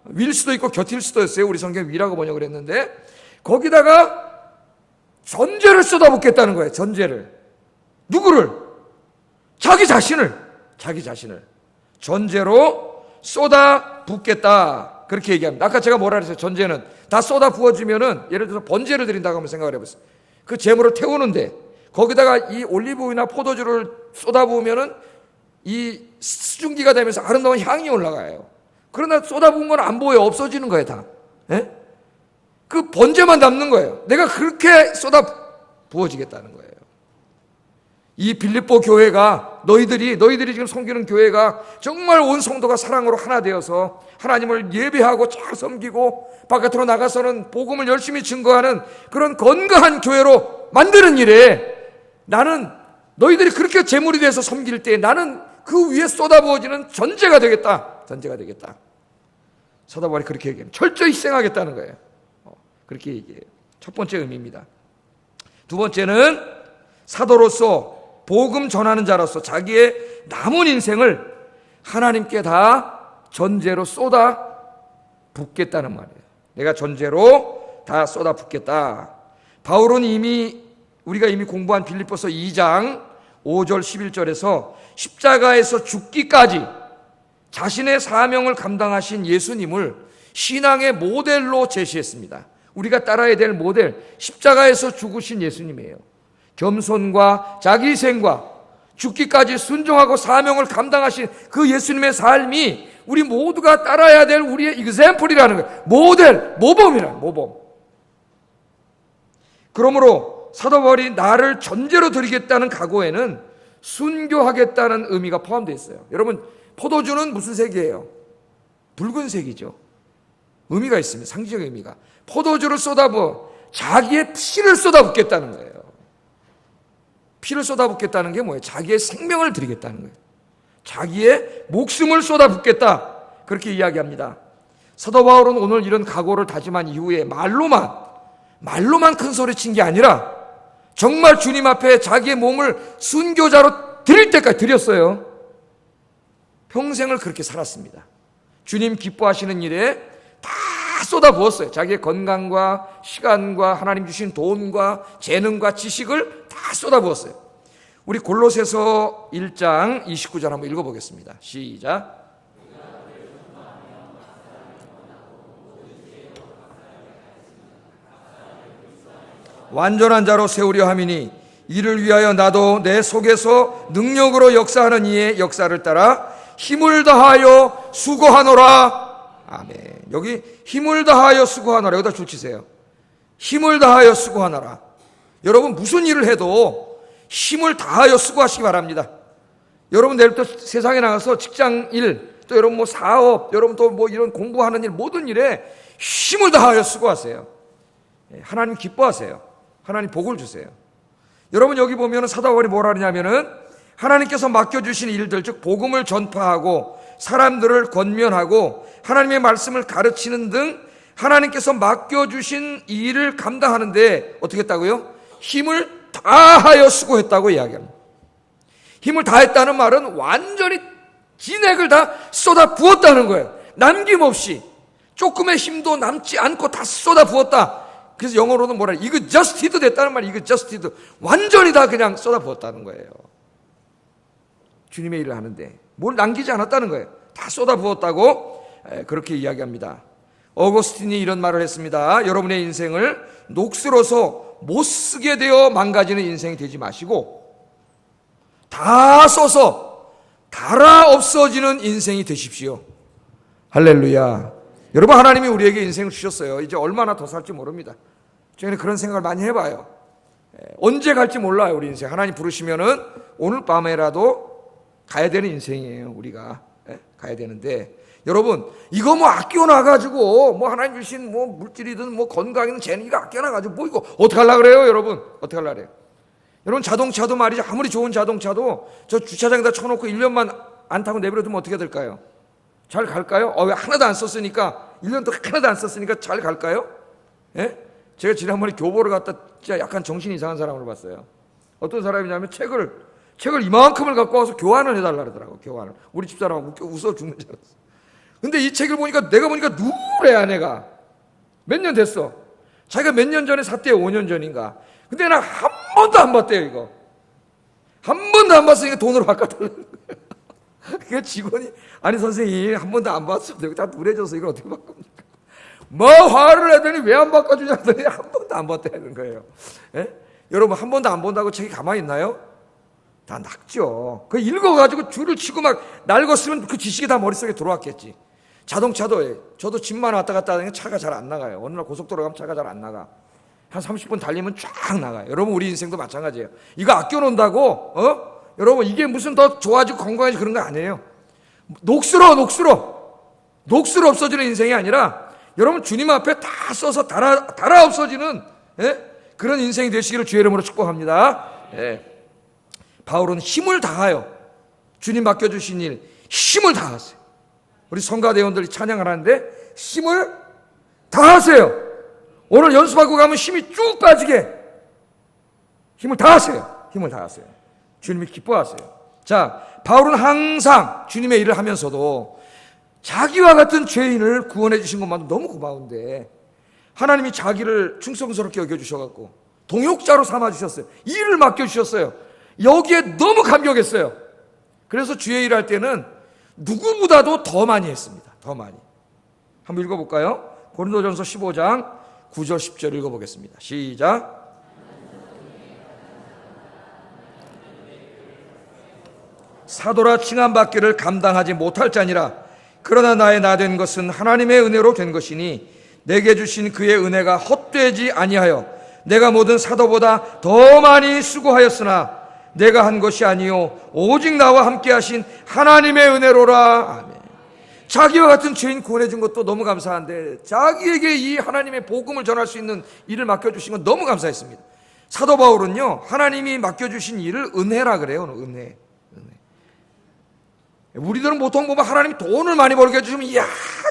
S1: 위일 수도 있고 곁일 수도 있어요. 우리 성경 위라고 번역을 했는데 거기다가 전제를 쏟아붓겠다는 거예요. 전제를. 누구를? 자기 자신을 전제로 쏟아붓겠다. 그렇게 얘기합니다. 아까 제가 뭐라 그랬어요? 전제는 다 쏟아 부어지면은 예를 들어서 번제를 드린다고 한번 생각을 해보세요. 그 제물을 태우는데 거기다가 이 올리브유나 포도주를 쏟아 부으면은 이 수증기가 되면서 아름다운 향이 올라가요. 그러나 쏟아 부은 건 안 보여요. 없어지는 거예요, 다. 예? 그 번제만 남는 거예요. 내가 그렇게 쏟아 부어지겠다는 거예요. 이 빌립보 교회가 너희들이 지금 섬기는 교회가 정말 온 성도가 사랑으로 하나 되어서 하나님을 예배하고 잘 섬기고 바깥으로 나가서는 복음을 열심히 증거하는 그런 건강한 교회로 만드는 일에 나는 너희들이 그렇게 제물이 돼서 섬길 때 나는 그 위에 쏟아부어지는 전제가 되겠다. 사도 바울이 그렇게 얘기해요. 철저히 희생하겠다는 거예요. 그렇게 얘기해요. 첫 번째 의미입니다. 두 번째는 사도로서 복음 전하는 자로서 자기의 남은 인생을 하나님께 다 전제로 쏟아 붓겠다는 말이에요. 내가 전제로 다 쏟아 붓겠다. 바울은 우리가 이미 공부한 빌립보서 2장 5절 11절에서 십자가에서 죽기까지 자신의 사명을 감당하신 예수님을 신앙의 모델로 제시했습니다. 우리가 따라야 될 모델, 십자가에서 죽으신 예수님이에요. 겸손과 자기희생과 죽기까지 순종하고 사명을 감당하신 그 예수님의 삶이 우리 모두가 따라야 될 우리의 example이라는 거예요. 모델, 모범이라는 모범. 그러므로 사도 바울이 나를 전제로 드리겠다는 각오에는 순교하겠다는 의미가 포함되어 있어요. 여러분, 포도주는 무슨 색이에요? 붉은색이죠. 의미가 있습니다. 상징적 의미가. 포도주를 쏟아부어 자기의 피를 쏟아붓겠다는 거예요. 피를 쏟아붓겠다는 게 뭐예요? 자기의 생명을 드리겠다는 거예요. 자기의 목숨을 쏟아붓겠다. 그렇게 이야기합니다. 사도 바울은 오늘 이런 각오를 다짐한 이후에 말로만 큰 소리 친 게 아니라 정말 주님 앞에 자기의 몸을 순교자로 드릴 때까지 드렸어요. 평생을 그렇게 살았습니다. 주님 기뻐하시는 일에 다 쏟아부었어요. 자기의 건강과 시간과 하나님 주신 돈과 재능과 지식을 다 쏟아부었어요. 우리 골로새서 1장 29절 한번 읽어보겠습니다. 시작. 완전한 자로 세우려 함이니 이를 위하여 나도 내 속에서 능력으로 역사하는 이의 역사를 따라 힘을 다하여 수고하노라. 아멘. 여기 힘을 다하여 수고하노라. 여기다 줄치세요. 힘을 다하여 수고하노라. 여러분 무슨 일을 해도 힘을 다하여 수고하시기 바랍니다. 여러분 내일부터 세상에 나가서 직장일, 또 여러분 뭐 사업, 여러분 또 뭐 이런 공부하는 일, 모든 일에 힘을 다하여 수고하세요. 하나님 기뻐하세요. 하나님 복을 주세요. 여러분 여기 보면 사도 바울이 뭐라 하냐면은 하나님께서 맡겨주신 일들, 즉 복음을 전파하고 사람들을 권면하고 하나님의 말씀을 가르치는 등 하나님께서 맡겨주신 일을 감당하는데 어떻게 했다고요? 힘을 다하여 수고했다고 이야기합니다. 힘을 다했다는 말은 완전히 진액을 다 쏟아 부었다는 거예요. 남김없이 조금의 힘도 남지 않고 다 쏟아 부었다. 그래서 영어로는 뭐라 이거 저스티드 됐다는 말이 이거 저스티드 완전히 다 그냥 쏟아 부었다는 거예요. 주님의 일을 하는데 뭘 남기지 않았다는 거예요. 다 쏟아 부었다고 그렇게 이야기합니다. 어거스틴이 이런 말을 했습니다. 여러분의 인생을 녹슬어서 못 쓰게 되어 망가지는 인생이 되지 마시고 다 써서 달아 없어지는 인생이 되십시오. 할렐루야. 여러분 하나님이 우리에게 인생을 주셨어요. 이제 얼마나 더 살지 모릅니다. 저희는 그런 생각을 많이 해봐요. 언제 갈지 몰라요. 우리 인생 하나님 부르시면은 오늘 밤에라도 가야 되는 인생이에요. 우리가 가야 되는데 여러분 이거 뭐 아껴놔가지고 뭐 하나님 주신 뭐 물질이든 뭐 건강이든 재능 이거 아껴놔가지고 뭐 이거 어떻게 하려고 그래요 여러분? 어떻게 하려고 그래요? 여러분 자동차도 말이죠. 아무리 좋은 자동차도 저 주차장에다 쳐놓고 1년만 안 타고 내버려두면 어떻게 될까요? 잘 갈까요? 왜 하나도 안 썼으니까 1년 동안 하나도 안 썼으니까 잘 갈까요? 예? 제가 지난번에 교보를 갔다 진짜 약간 정신이 이상한 사람을 봤어요. 어떤 사람이냐면 책을 이만큼을 갖고 와서 교환을 해달라 그러더라고. 교환을. 우리 집사람하고 웃어 죽는 줄 알았어. 근데 이 책을 보니까 내가 보니까 누래 아내가 몇 년 됐어. 자기가 몇 년 전에 샀대요. 5년 전인가. 근데 나 한 번도 안 봤대요. 이거 한 번도 안 봤으니까 돈으로 바꿔달라는 거예요. 그 직원이 아니 선생님 한 번도 안 봤어. 내가 다 누래져서 이걸 어떻게 바꿉니까? 뭐 화를 내더니 왜 안 바꿔주냐 하더니 한 번도 안 봤다는 거예요. 예? 여러분 한 번도 안 본다고 책이 가만히 있나요? 다 낚죠. 그 읽어가지고 줄을 치고 막 날궜으면 그 지식이 다 머릿속에 들어왔겠지. 자동차도 저도 집만 왔다 갔다 하니까 차가 잘 안 나가요. 어느 날 고속도로 가면 차가 잘 안 나가. 한 30분 달리면 쫙 나가요. 여러분 우리 인생도 마찬가지예요. 이거 아껴놓는다고 여러분 이게 무슨 더 좋아지고 건강해지고 그런 거 아니에요. 녹슬어 없어지는 인생이 아니라 여러분 주님 앞에 다 써서 달아 없어지는 그런 인생이 되시기를 주의 이름으로 축복합니다. 바울은 힘을 다하여 주님 맡겨주신 일 힘을 다하세요. 우리 성가대원들이 찬양을 하는데 힘을 다하세요. 오늘 연습하고 가면 힘이 쭉 빠지게 힘을 다하세요. 힘을 다하세요. 주님이 기뻐하세요. 자, 바울은 항상 주님의 일을 하면서도 자기와 같은 죄인을 구원해 주신 것만도 너무 고마운데 하나님이 자기를 충성스럽게 여겨주셔갖고 동역자로 삼아주셨어요. 일을 맡겨주셨어요. 여기에 너무 감격했어요. 그래서 주의 일할 때는 누구보다도 더 많이 했습니다. 더 많이. 한번 읽어볼까요? 고린도전서 15장 9절 10절 읽어보겠습니다. 시작. 사도라 칭함받기를 감당하지 못할 자니라. 그러나 나의 나 된 것은 하나님의 은혜로 된 것이니 내게 주신 그의 은혜가 헛되지 아니하여 내가 모든 사도보다 더 많이 수고하였으나 내가 한 것이 아니요 오직 나와 함께 하신 하나님의 은혜로라. 아멘. 자기와 같은 죄인 구원해 준 것도 너무 감사한데 자기에게 이 하나님의 복음을 전할 수 있는 일을 맡겨주신 건 너무 감사했습니다. 사도 바울은요 하나님이 맡겨주신 일을 은혜라 그래요. 은혜. 우리들은 보통 보면 하나님이 돈을 많이 벌게 해주시면 이야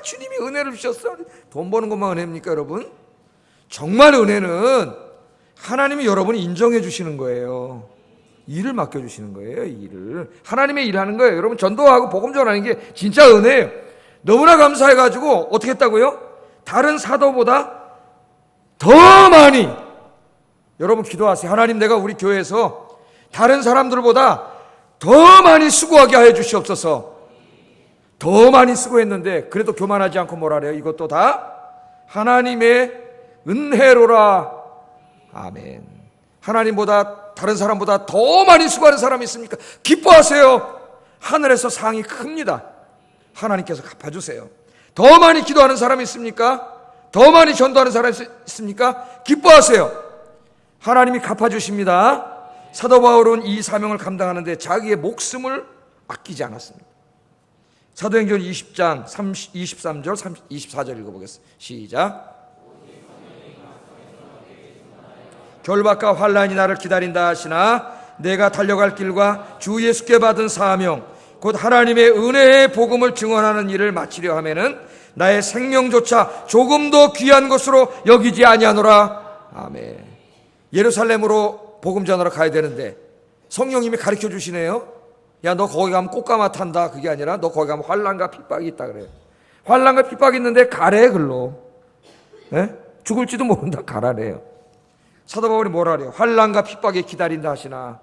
S1: 주님이 은혜를 주셨어. 돈 버는 것만 은혜입니까 여러분? 정말 은혜는 하나님이 여러분이 인정해 주시는 거예요. 일을 맡겨주시는 거예요. 일을 하나님의 일하는 거예요. 여러분 전도하고 복음 전하는 게 진짜 은혜예요. 너무나 감사해가지고 어떻게 했다고요? 다른 사도보다 더 많이. 여러분 기도하세요. 하나님 내가 우리 교회에서 다른 사람들보다 더 많이 수고하게 하여 주시옵소서. 더 많이 수고했는데 그래도 교만하지 않고 뭐라 그래요? 이것도 다 하나님의 은혜로라. 아멘. 하나님보다 다른 사람보다 더 많이 수고하는 사람이 있습니까? 기뻐하세요. 하늘에서 상이 큽니다. 하나님께서 갚아주세요. 더 많이 기도하는 사람이 있습니까? 더 많이 전도하는 사람이 있습니까? 기뻐하세요. 하나님이 갚아주십니다. 사도 바울은 이 사명을 감당하는데 자기의 목숨을 아끼지 않았습니다. 사도행전 20장 23절 24절 읽어보겠습니다. 시작. 결박과 환난이 나를 기다린다 하시나 내가 달려갈 길과 주 예수께 받은 사명 곧 하나님의 은혜의 복음을 증언하는 일을 마치려 하면은 나의 생명조차 조금도 귀한 것으로 여기지 아니하노라. 아멘. 예루살렘으로 복음 전하러 가야 되는데 성령님이 가르쳐 주시네요. 야, 너 거기 가면 꽃가마 탄다. 그게 아니라 너 거기 가면 환난과 핍박이 있다 그래요. 환난과 핍박이 있는데 가래 글로. 네? 죽을지도 모른다 가라래요. 사도 바울이 뭐라 그래요? 환난과 핍박이 기다린다 하시나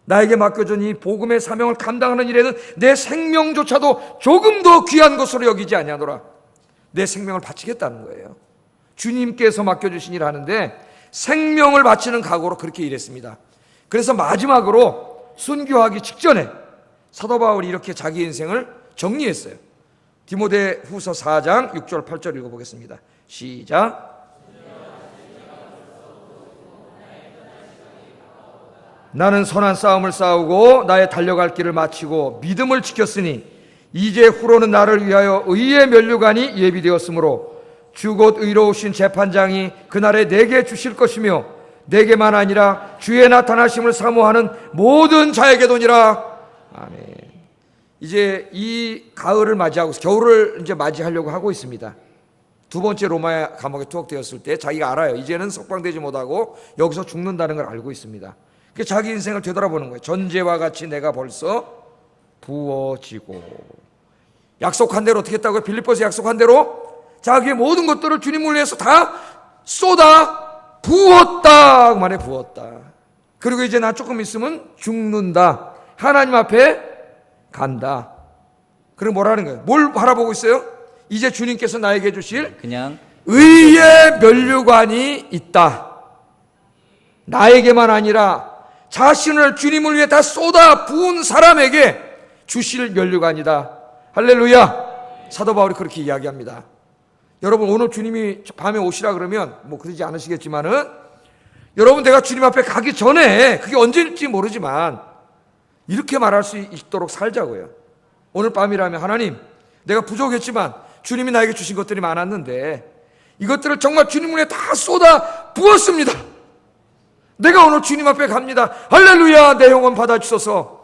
S1: 나에게 맡겨준 이 복음의 사명을 감당하는 일에는 내 생명조차도 조금도 귀한 것으로 여기지 아니하노라. 내 생명을 바치겠다는 거예요. 주님께서 맡겨주신 일 하는데 생명을 바치는 각오로 그렇게 일했습니다. 그래서 마지막으로 순교하기 직전에 사도 바울이 이렇게 자기 인생을 정리했어요. 디모데 후서 4장 6절 8절 읽어보겠습니다. 시작. 나는 선한 싸움을 싸우고 나의 달려갈 길을 마치고 믿음을 지켰으니 이제 후로는 나를 위하여 의의 면류관이 예비되었으므로 주 곧 의로우신 재판장이 그날에 내게 주실 것이며 내게만 아니라 주의 나타나심을 사모하는 모든 자에게도니라. 아멘. 이제 이 가을을 맞이하고 겨울을 이제 맞이하려고 하고 있습니다. 두 번째 로마 감옥에 투옥되었을 때 자기가 알아요. 이제는 석방되지 못하고 여기서 죽는다는 걸 알고 있습니다. 자기 인생을 되돌아보는 거예요. 전제와 같이 내가 벌써 부어지고 약속한 대로 어떻게 했다고요? 빌립보서 약속한 대로 자기의 모든 것들을 주님을 위해서 다 쏟아 부었다. 그 말에 부었다. 그리고 이제 나 조금 있으면 죽는다. 하나님 앞에 간다. 그리고 뭐라는 거예요? 뭘 바라보고 있어요? 이제 주님께서 나에게 주실 그냥 의의 면류관이 있다. 나에게만 아니라 자신을 주님을 위해 다 쏟아 부은 사람에게 주실 면류관이다. 할렐루야. 사도 바울이 그렇게 이야기합니다. 여러분 오늘 주님이 밤에 오시라 그러면 뭐 그러지 않으시겠지만은 여러분 내가 주님 앞에 가기 전에 그게 언제일지 모르지만 이렇게 말할 수 있도록 살자고요. 오늘 밤이라면 하나님 내가 부족했지만 주님이 나에게 주신 것들이 많았는데 이것들을 정말 주님을 위해 다 쏟아 부었습니다. 내가 오늘 주님 앞에 갑니다. 할렐루야. 내 영혼 받아주소서.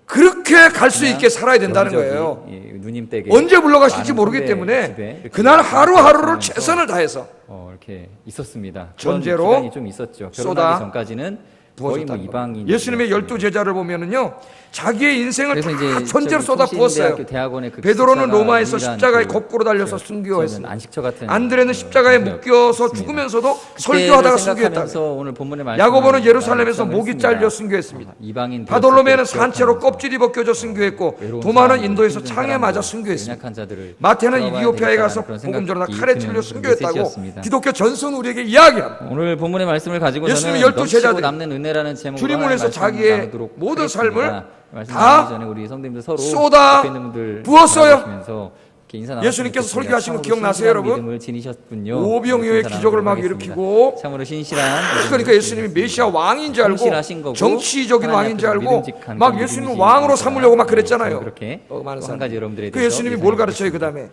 S1: 그렇게 갈 수 있게 살아야 된다는 거예요.
S2: 누님 댁에
S1: 언제 물러가실지 모르기 때문에 그날 하루하루를 최선을 다해서
S2: 이렇게 있었습니다.
S1: 전제로
S2: 기간이 좀 있었죠. 결혼하기
S1: 쏟아
S2: 전까지는 거의 뭐 이방인.
S1: 예수님의 12제자를 보면은요 자기의 인생을 다
S2: 이제
S1: 전제로 쏟아 부었어요.
S2: 그
S1: 베드로는 로마에서 십자가에 거꾸로 달려서 순교했습니다.
S2: 안식처 같은
S1: 안드레는 십자가에 묶여서 죽으면서도 설교하다가 순교했다. 야고보는 예루살렘에서 목이 잘려 순교했습니다. 바돌로메는 산채로 껍질이 벗겨져 순교했고 도마는 인도에서 창에 맞아 순교했습니다. 마태는 이디오피아에 가서 복음 전하다 칼에 찔려 순교했다고 기독교 전선 우리에게 이야기합니다.
S2: 오늘 본문의 말씀을 가지고
S1: 예수님의
S2: 저는
S1: 12제자들이
S2: 남는 은혜라는 제목으로
S1: 주님을 위해서 자기의 모든 삶을
S2: 다
S1: 쏟아 부었어요. 예수님께서
S2: 있겠습니다.
S1: 설교하신 거 기억나세요, 여러분? 오병이어의 기적을 막 일으키고
S2: 참으로 신실한
S1: 그러니까 예수님이 메시아 왕인 줄 알고 정치적인 왕인 줄 알고 막 예수님을 왕으로 삼으려고 막 그랬잖아요. 많은 사람들이. 그 예수님이 뭘 가르쳐요? 그 다음에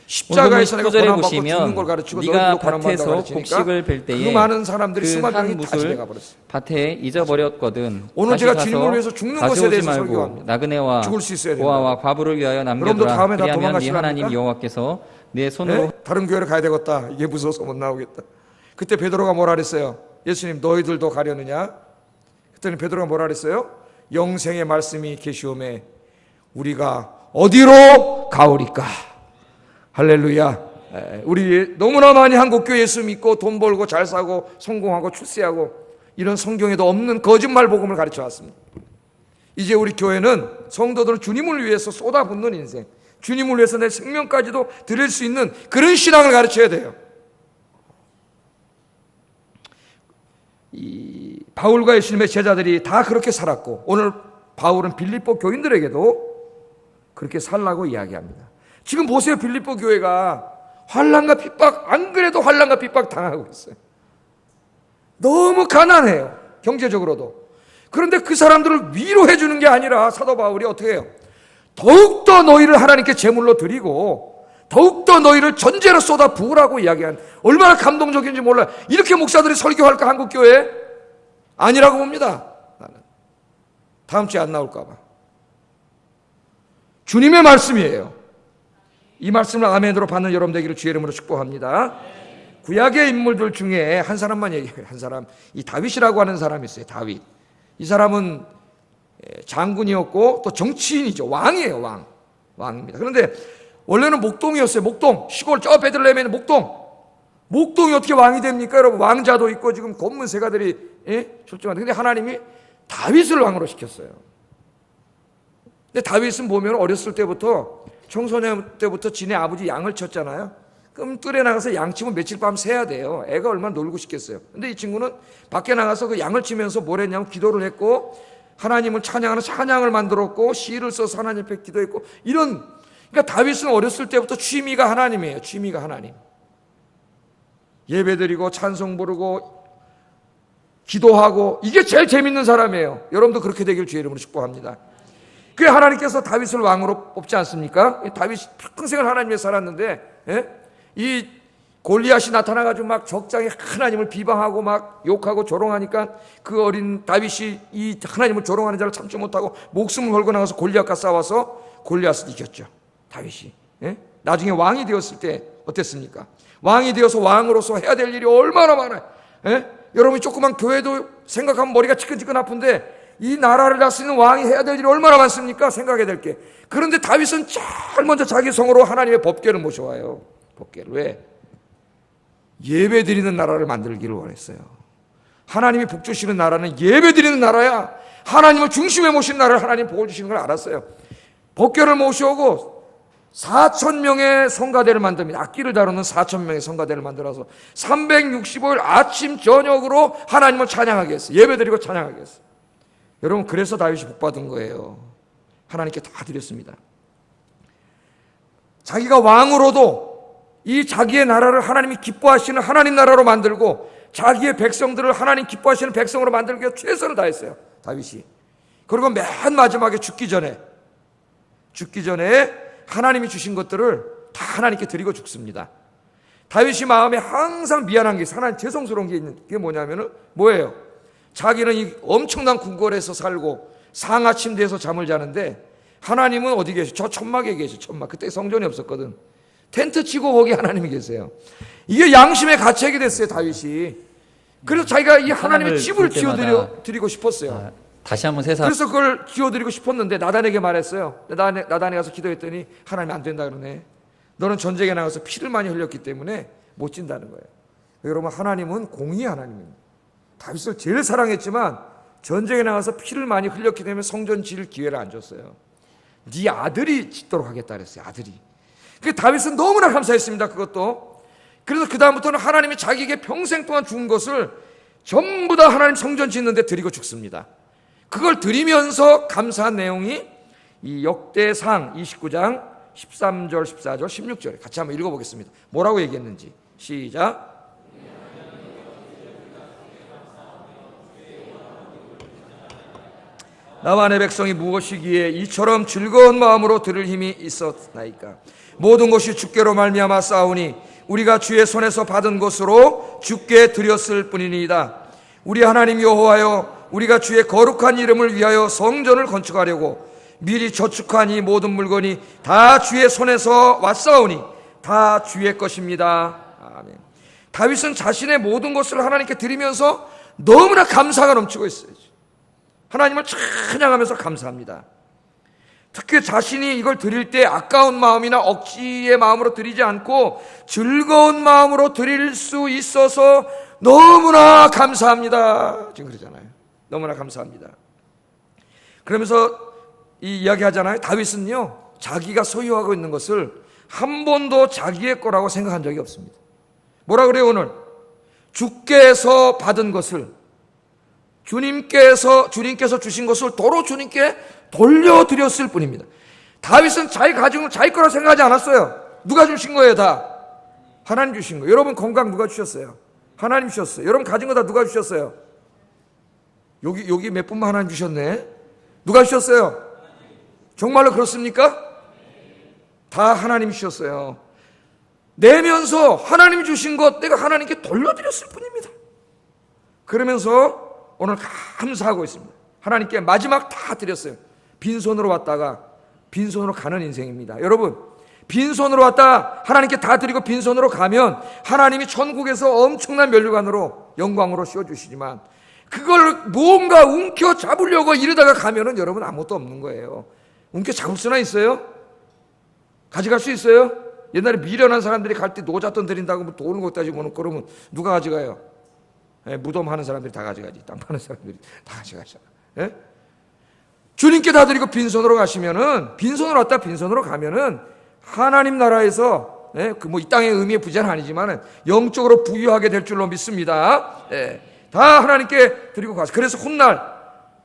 S1: 십자가에서 내가 고난 받고 죽는 걸 가르치고 너희도 고난 받는다 가르치니까 그 많은 사람들이 수많은 다 집에 가버렸어요.
S2: 밭에 잊어버렸거든.
S1: 오늘 제가 주님을 위해서 죽는 것에 대해서 설교합니다.
S2: 나그네와
S1: 죽을 수 있어야 된다.
S2: 고아와 과부를 위하여 남겨두라. 그리하면 네 하나님 여호와께서 내 손으로
S1: 네? 다른 교회를 가야 되겠다. 이게 무서워서 못 나오겠다. 그때 베드로가 뭐라 그랬어요? 예수님 너희들도 가려느냐? 그때는 베드로가 뭐라 그랬어요? 영생의 말씀이 계시오매 우리가 어디로 가오리까? 할렐루야. 우리 너무나 많이 한국교회 예수 믿고 돈 벌고 잘 사고 성공하고 출세하고 이런 성경에도 없는 거짓말 복음을 가르쳐 왔습니다. 이제 우리 교회는 성도들은 주님을 위해서 쏟아붓는 인생, 주님을 위해서 내 생명까지도 드릴 수 있는 그런 신앙을 가르쳐야 돼요. 이 바울과 예수님의 제자들이 다 그렇게 살았고, 오늘 바울은 빌립보 교인들에게도 그렇게 살라고 이야기합니다. 지금 보세요. 빌립보 교회가 환난과 핍박, 안 그래도 환난과 핍박 당하고 있어요. 너무 가난해요, 경제적으로도. 그런데 그 사람들을 위로해 주는 게 아니라 사도 바울이 어떻게 해요? 더욱더 너희를 하나님께 제물로 드리고 더욱더 너희를 전제로 쏟아 부으라고 이야기한, 얼마나 감동적인지 몰라요. 이렇게 목사들이 설교할까, 한국교회? 아니라고 봅니다. 나는 다음 주에 안 나올까 봐. 주님의 말씀이에요. 이 말씀을 아멘으로 받는 여러분 되기를 주의 이름으로 축복합니다. 구약의 인물들 중에 한 사람만 얘기해요. 한 사람, 이 다윗이라고 하는 사람이 있어요. 다윗. 이 사람은 장군이었고 또 정치인이죠. 왕이에요. 왕입니다. 그런데 원래는 목동이었어요. 목동, 시골 저 베들레헴에 있는 목동이 어떻게 왕이 됩니까? 여러분, 왕자도 있고 지금 검문 세가들이 출정하는데, 근데 하나님이 다윗을 왕으로 시켰어요. 근데 다윗은 보면 어렸을 때부터, 청소년 때부터 지네 아버지 양을 쳤잖아요. 그럼 뜰에 나가서 양 치면 며칠 밤 새야 돼요. 애가 얼마나 놀고 싶겠어요. 근데 이 친구는 밖에 나가서 그 양을 치면서 뭘 했냐면 기도를 했고, 하나님을 찬양하는 찬양을 만들었고, 시를 써서 하나님 앞에 기도했고, 그러니까 다윗은 어렸을 때부터 취미가 하나님이에요. 취미가 하나님. 예배드리고 찬송 부르고 기도하고, 이게 제일 재밌는 사람이에요. 여러분도 그렇게 되길 주의 이름으로 축복합니다. 그래 하나님께서 다윗을 왕으로 뽑지 않습니까? 다윗이 평생을 하나님 위해 살았는데, 이 골리앗이 나타나가지고 막 적장에 하나님을 비방하고 막 욕하고 조롱하니까 그 어린 다윗이 이 하나님을 조롱하는 자를 참지 못하고 목숨을 걸고 나가서 골리앗과 싸워서 골리앗을 이겼죠. 다윗이. 나중에 왕이 되었을 때 어땠습니까? 왕이 되어서 왕으로서 해야 될 일이 얼마나 많아요. 여러분이 조그만 교회도 생각하면 머리가 지끈지끈 아픈데, 이 나라를 다스리는 왕이 해야 될 일이 얼마나 많습니까? 생각해야 될 게. 그런데 다윗은 제일 먼저 자기 성으로 하나님의 법궤를 모셔와요. 법궤를. 왜? 예배 드리는 나라를 만들기를 원했어요. 하나님이 복 주시는 나라는 예배 드리는 나라야. 하나님을 중심에 모신 나라를 하나님 복을 주시는 걸 알았어요. 법궤를 모셔오고 4,000명의 성가대를 만듭니다. 악기를 다루는 4,000명의 성가대를 만들어서 365일 아침 저녁으로 하나님을 찬양하게 했어요. 예배 드리고 찬양하게 했어요. 여러분, 그래서 다윗이 복받은 거예요. 하나님께 다 드렸습니다. 자기가 왕으로도 이 자기의 나라를 하나님이 기뻐하시는 하나님 나라로 만들고, 자기의 백성들을 하나님 기뻐하시는 백성으로 만들기 위해 최선을 다했어요, 다윗이. 그리고 맨 마지막에 죽기 전에 하나님이 주신 것들을 다 하나님께 드리고 죽습니다. 다윗이 마음에 항상 미안한 게 있어요. 하나님 죄송스러운 게 있는 게 뭐냐면은 뭐예요? 자기는 이 엄청난 궁궐에서 살고 상하 침대에서 잠을 자는데, 하나님은 어디 계셔? 저 천막에 계셔. 천막. 그때 성전이 없었거든. 텐트 치고 거기 하나님이 계세요. 이게 양심의 가책이 됐어요, 다윗이. 그래서 자기가 이 하나님의 집을 지어드리고 싶었어요.
S2: 다시 한번 세사.
S1: 그래서 그걸 지어드리고 싶었는데 나단에게 말했어요. 나단에 가서 기도했더니 하나님 안 된다 그러네. 너는 전쟁에 나가서 피를 많이 흘렸기 때문에 못 진다는 거예요. 여러분, 하나님은 공의의 하나님입니다. 다윗을 제일 사랑했지만 전쟁에 나가서 피를 많이 흘렸기 때문에 성전 지을 기회를 안 줬어요. 네 아들이 짓도록 하겠다 그랬어요. 아들이. 그 다윗은 너무나 감사했습니다. 그것도. 그래서 그 다음부터는 하나님이 자기에게 평생 동안 준 것을 전부 다 하나님 성전 짓는 데 드리고 죽습니다. 그걸 드리면서 감사한 내용이 이 역대상 29장 13절, 14절, 16절에 같이 한번 읽어보겠습니다. 뭐라고 얘기했는지. 시작. 나와 내 백성이 무엇이기에 이처럼 즐거운 마음으로 들을 힘이 있었나이까. 모든 것이 주께로 말미암아 싸우니 우리가 주의 손에서 받은 것으로 주께 드렸을 뿐이니이다. 우리 하나님 여호와여, 우리가 주의 거룩한 이름을 위하여 성전을 건축하려고 미리 저축한 이 모든 물건이 다 주의 손에서 왔사오니 다 주의 것입니다. 아멘. 다윗은 자신의 모든 것을 하나님께 드리면서 너무나 감사가 넘치고 있어요. 하나님을 찬양하면서 감사합니다. 특히 자신이 이걸 드릴 때 아까운 마음이나 억지의 마음으로 드리지 않고 즐거운 마음으로 드릴 수 있어서 너무나 감사합니다. 지금 그러잖아요. 너무나 감사합니다. 그러면서 이 이야기 하잖아요. 다윗은요, 자기가 소유하고 있는 것을 한 번도 자기의 거라고 생각한 적이 없습니다. 뭐라 그래요, 오늘? 주께서 받은 것을, 주님께서 주신 것을 도로 주님께 돌려드렸을 뿐입니다. 다윗은 자기 가진 걸 자기 거라 생각하지 않았어요. 누가 주신 거예요, 다? 하나님 주신 거예요. 여러분 건강 누가 주셨어요? 하나님 주셨어요. 여러분 가진 거 다 누가 주셨어요? 여기 몇 분만 하나님 주셨네. 누가 주셨어요? 정말로 그렇습니까? 다 하나님 주셨어요. 내면서 하나님 주신 것 내가 하나님께 돌려드렸을 뿐입니다. 그러면서 오늘 감사하고 있습니다. 하나님께 마지막 다 드렸어요. 빈손으로 왔다가 빈손으로 가는 인생입니다. 여러분, 빈손으로 왔다 하나님께 다 드리고 빈손으로 가면 하나님이 천국에서 엄청난 면류관으로 영광으로 씌워주시지만, 그걸 뭔가 움켜 잡으려고 이러다가 가면은 여러분 아무것도 없는 거예요. 움켜 잡을 수나 있어요? 가져갈 수 있어요? 옛날에 미련한 사람들이 갈 때 노잣돈 드린다고 뭐 돈을 갖다 주면 그러면 누가 가져가요? 무덤 하는 사람들이 다 가져가지. 땅 파는 사람들이 다 가져가잖아. 주님께 다 드리고 빈손으로 가시면은, 빈손으로 왔다 빈손으로 가면은 하나님 나라에서 뭐 이 땅의 의미의 부자는 아니지만 영적으로 부유하게 될 줄로 믿습니다. 다 하나님께 드리고 가서. 그래서 훗날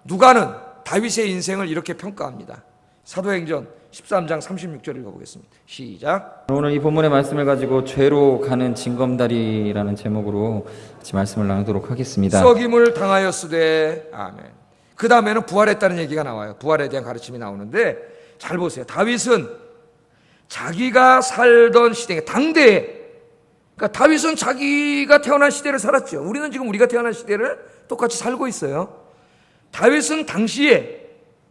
S1: 누가는 다윗의 인생을 이렇게 평가합니다. 사도행전 13장 36절 읽어보겠습니다. 시작.
S2: 오늘 이 본문의 말씀을 가지고 죄로 가는 징검다리라는 제목으로 같이 말씀을 나누도록 하겠습니다.
S1: 썩임을 당하였으되. 아멘. 그 다음에는 부활했다는 얘기가 나와요. 부활에 대한 가르침이 나오는데, 잘 보세요. 다윗은 자기가 살던 시대, 당대에, 그러니까 다윗은 자기가 태어난 시대를 살았죠. 우리는 지금 우리가 태어난 시대를 똑같이 살고 있어요. 다윗은 당시에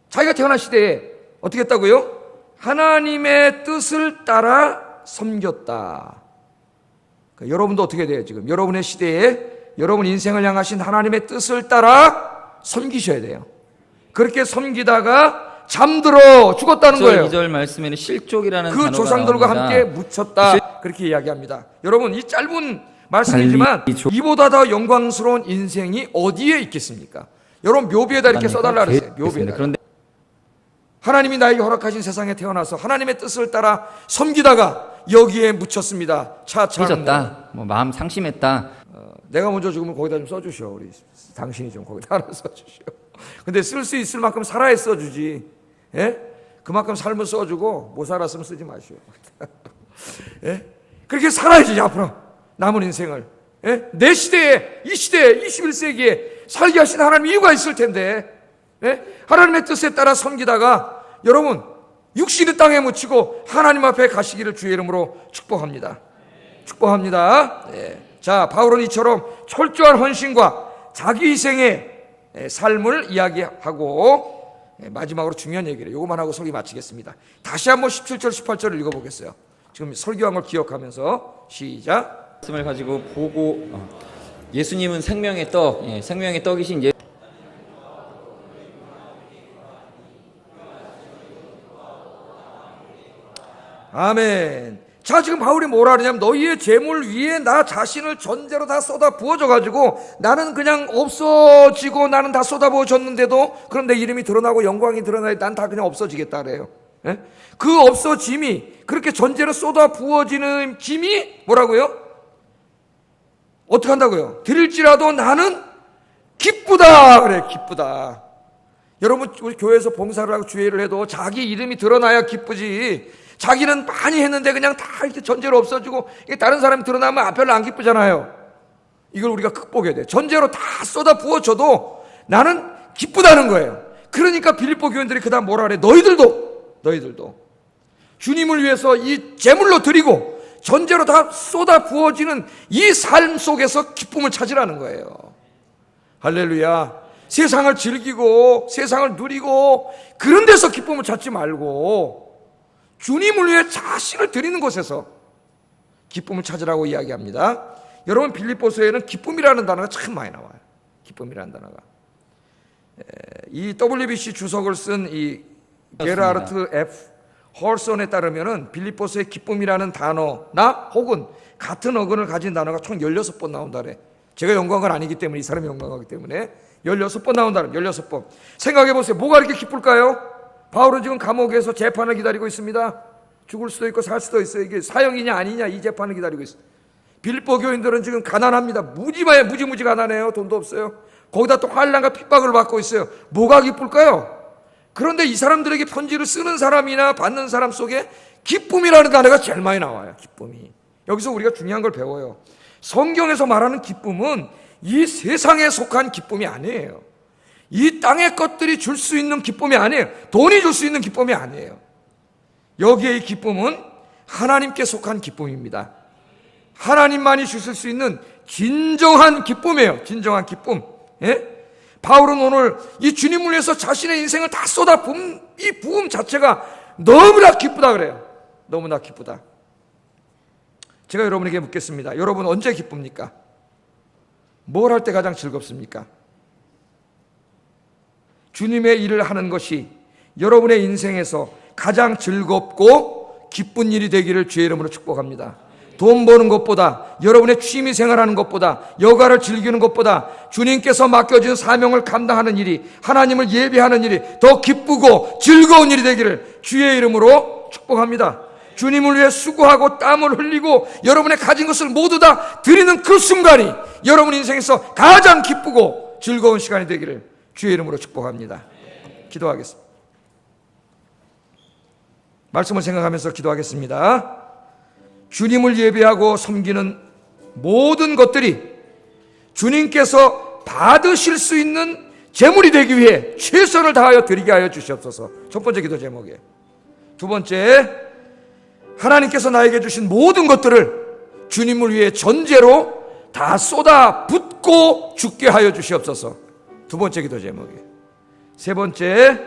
S1: 자기가 태어난 시대에 어떻게 했다고요? 하나님의 뜻을 따라 섬겼다. 그러니까 여러분도 어떻게 돼요? 지금 여러분의 시대에 여러분 인생을 향하신 하나님의 뜻을 따라 섬기셔야 돼요. 그렇게 섬기다가 잠들어 죽었다는 거예요.
S2: 2절 말씀에는 실족이라는
S1: 그
S2: 단어가
S1: 조상들과
S2: 나옵니다.
S1: 함께 묻혔다. 그렇게 이야기합니다. 여러분, 이 짧은 말씀이지만 이보다 더 영광스러운 인생이 어디에 있겠습니까? 여러분, 묘비에다 이렇게 써달라 그랬어요. 묘비에다.
S2: 그런데
S1: 하나님이 나에게 허락하신 세상에 태어나서 하나님의 뜻을 따라 섬기다가 여기에 묻혔습니다. 차차
S2: 삐졌다, 뭐 마음 상심했다.
S1: 내가 먼저 죽으면 거기다 좀 써주시오. 우리 당신이 좀 거기다 하나 써주시오. 근데 쓸 수 있을 만큼 살아야 써주지. 그만큼 삶을 써주고 못 살았으면 쓰지 마시오. 그렇게 살아야지 앞으로 남은 인생을. 내 시대에, 이 시대에, 21세기에 살게 하신 하나님 이유가 있을 텐데, 하나님의 뜻에 따라 섬기다가 여러분 육신의 땅에 묻히고 하나님 앞에 가시기를 주의 이름으로 축복합니다. 축복합니다. 자, 바울은 이처럼 철저한 헌신과 자기 희생의 삶을 이야기하고 마지막으로 중요한 얘기를 요것만 하고 설교 마치겠습니다. 다시 한번 17절 18절을 읽어보겠어요. 지금 설교한 걸 기억하면서 시작.
S2: 말씀을 가지고 보고 예수님은 생명의 떡, 생명의 떡이신
S1: 아멘. 자, 지금 바울이 뭐라 하느냐면 너희의 재물 위에 나 자신을 전제로 다 쏟아 부어져가지고 나는 그냥 없어지고 나는 다 쏟아 부어졌는데도 그럼 내 이름이 드러나고 영광이 드러나야 난 다 그냥 없어지겠다 그래요. 그 없어짐이 그렇게 전제로 쏟아 부어지는 짐이 뭐라고요? 어떻게 한다고요? 드릴지라도 나는 기쁘다 그래. 기쁘다. 여러분, 우리 교회에서 봉사를 하고 주회를 해도 자기 이름이 드러나야 기쁘지. 자기는 많이 했는데 그냥 다 이렇게 전제로 없어지고 다른 사람이 드러나면 별로 안 기쁘잖아요. 이걸 우리가 극복해야 돼. 전제로 다 쏟아 부어져도 나는 기쁘다는 거예요. 그러니까 빌립보 교인들이 그 다음 뭐라 그래? 너희들도 주님을 위해서 이 제물로 드리고 전제로 다 쏟아 부어지는 이 삶 속에서 기쁨을 찾으라는 거예요. 할렐루야. 세상을 즐기고 세상을 누리고 그런 데서 기쁨을 찾지 말고 주님을 위해 자신을 드리는 곳에서 기쁨을 찾으라고 이야기합니다. 여러분, 빌립보서에는 기쁨이라는 단어가 참 많이 나와요. 기쁨이라는 단어가. 이 WBC 주석을 쓴 이 게라르트 F. 헐슨에 따르면은 빌립보서의 기쁨이라는 단어나 혹은 같은 어근을 가진 단어가 총 16번 나온다래. 제가 연구한 건 아니기 때문에, 이 사람이 연구하기 때문에 16번 나온다는 16번. 생각해 보세요. 뭐가 이렇게 기쁠까요? 바울은 지금 감옥에서 재판을 기다리고 있습니다. 죽을 수도 있고 살 수도 있어요. 이게 사형이냐 아니냐 이 재판을 기다리고 있어요. 빌립보 교인들은 지금 가난합니다. 무지 가난해요. 돈도 없어요. 거기다 또 환난과 핍박을 받고 있어요. 뭐가 기쁠까요? 그런데 이 사람들에게 편지를 쓰는 사람이나 받는 사람 속에 기쁨이라는 단어가 제일 많이 나와요. 기쁨이. 여기서 우리가 중요한 걸 배워요. 성경에서 말하는 기쁨은 이 세상에 속한 기쁨이 아니에요. 이 땅의 것들이 줄 수 있는 기쁨이 아니에요. 돈이 줄 수 있는 기쁨이 아니에요. 여기에 기쁨은 하나님께 속한 기쁨입니다. 하나님만이 주실 수 있는 진정한 기쁨이에요. 진정한 기쁨. 예? 바울은 오늘 이 주님을 위해서 자신의 인생을 다 쏟아 부은 이 부음 자체가 너무나 기쁘다 그래요. 너무나 기쁘다. 제가 여러분에게 묻겠습니다. 여러분 언제 기쁩니까? 뭘 할 때 가장 즐겁습니까? 주님의 일을 하는 것이 여러분의 인생에서 가장 즐겁고 기쁜 일이 되기를 주의 이름으로 축복합니다. 돈 버는 것보다, 여러분의 취미 생활하는 것보다, 여가를 즐기는 것보다 주님께서 맡겨진 사명을 감당하는 일이, 하나님을 예배하는 일이 더 기쁘고 즐거운 일이 되기를 주의 이름으로 축복합니다. 주님을 위해 수고하고 땀을 흘리고 여러분의 가진 것을 모두 다 드리는 그 순간이 여러분 인생에서 가장 기쁘고 즐거운 시간이 되기를 주의 이름으로 축복합니다. 기도하겠습니다. 말씀을 생각하면서 기도하겠습니다. 주님을 예배하고 섬기는 모든 것들이 주님께서 받으실 수 있는 재물이 되기 위해 최선을 다하여 드리게 하여 주시옵소서. 첫 번째 기도 제목이에요. 두 번째, 하나님께서 나에게 주신 모든 것들을 주님을 위해 전제로 다 쏟아 붓고 죽게 하여 주시옵소서. 두 번째 기도 제목이에요. 세 번째,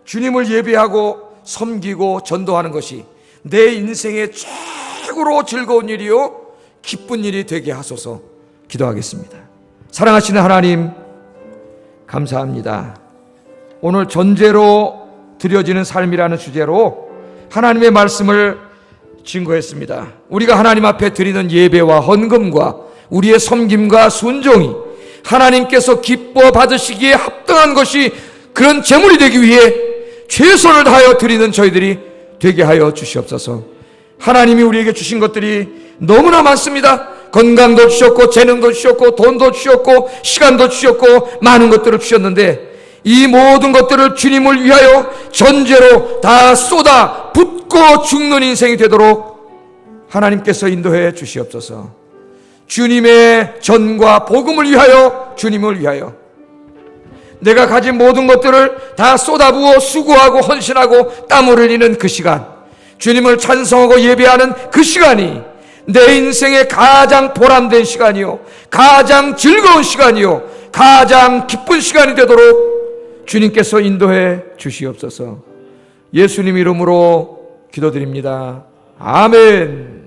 S1: 주님을 예배하고 섬기고 전도하는 것이 내 인생의 최고로 즐거운 일이요 기쁜 일이 되게 하소서. 기도하겠습니다. 사랑하시는 하나님, 감사합니다. 오늘 전제로 드려지는 삶이라는 주제로 하나님의 말씀을 증거했습니다. 우리가 하나님 앞에 드리는 예배와 헌금과 우리의 섬김과 순종이 하나님께서 기뻐 받으시기에 합당한 것이 그런 재물이 되기 위해 최선을 다하여 드리는 저희들이 되게 하여 주시옵소서. 하나님이 우리에게 주신 것들이 너무나 많습니다. 건강도 주셨고 재능도 주셨고 돈도 주셨고 시간도 주셨고 많은 것들을 주셨는데 이 모든 것들을 주님을 위하여 전제로 다 쏟아 붓고 죽는 인생이 되도록 하나님께서 인도해 주시옵소서. 주님의 전과 복음을 위하여, 주님을 위하여 내가 가진 모든 것들을 다 쏟아부어 수고하고 헌신하고 땀을 흘리는 그 시간, 주님을 찬송하고 예배하는 그 시간이 내 인생의 가장 보람된 시간이요, 가장 즐거운 시간이요, 가장 기쁜 시간이 되도록 주님께서 인도해 주시옵소서. 예수님 이름으로 기도드립니다. 아멘.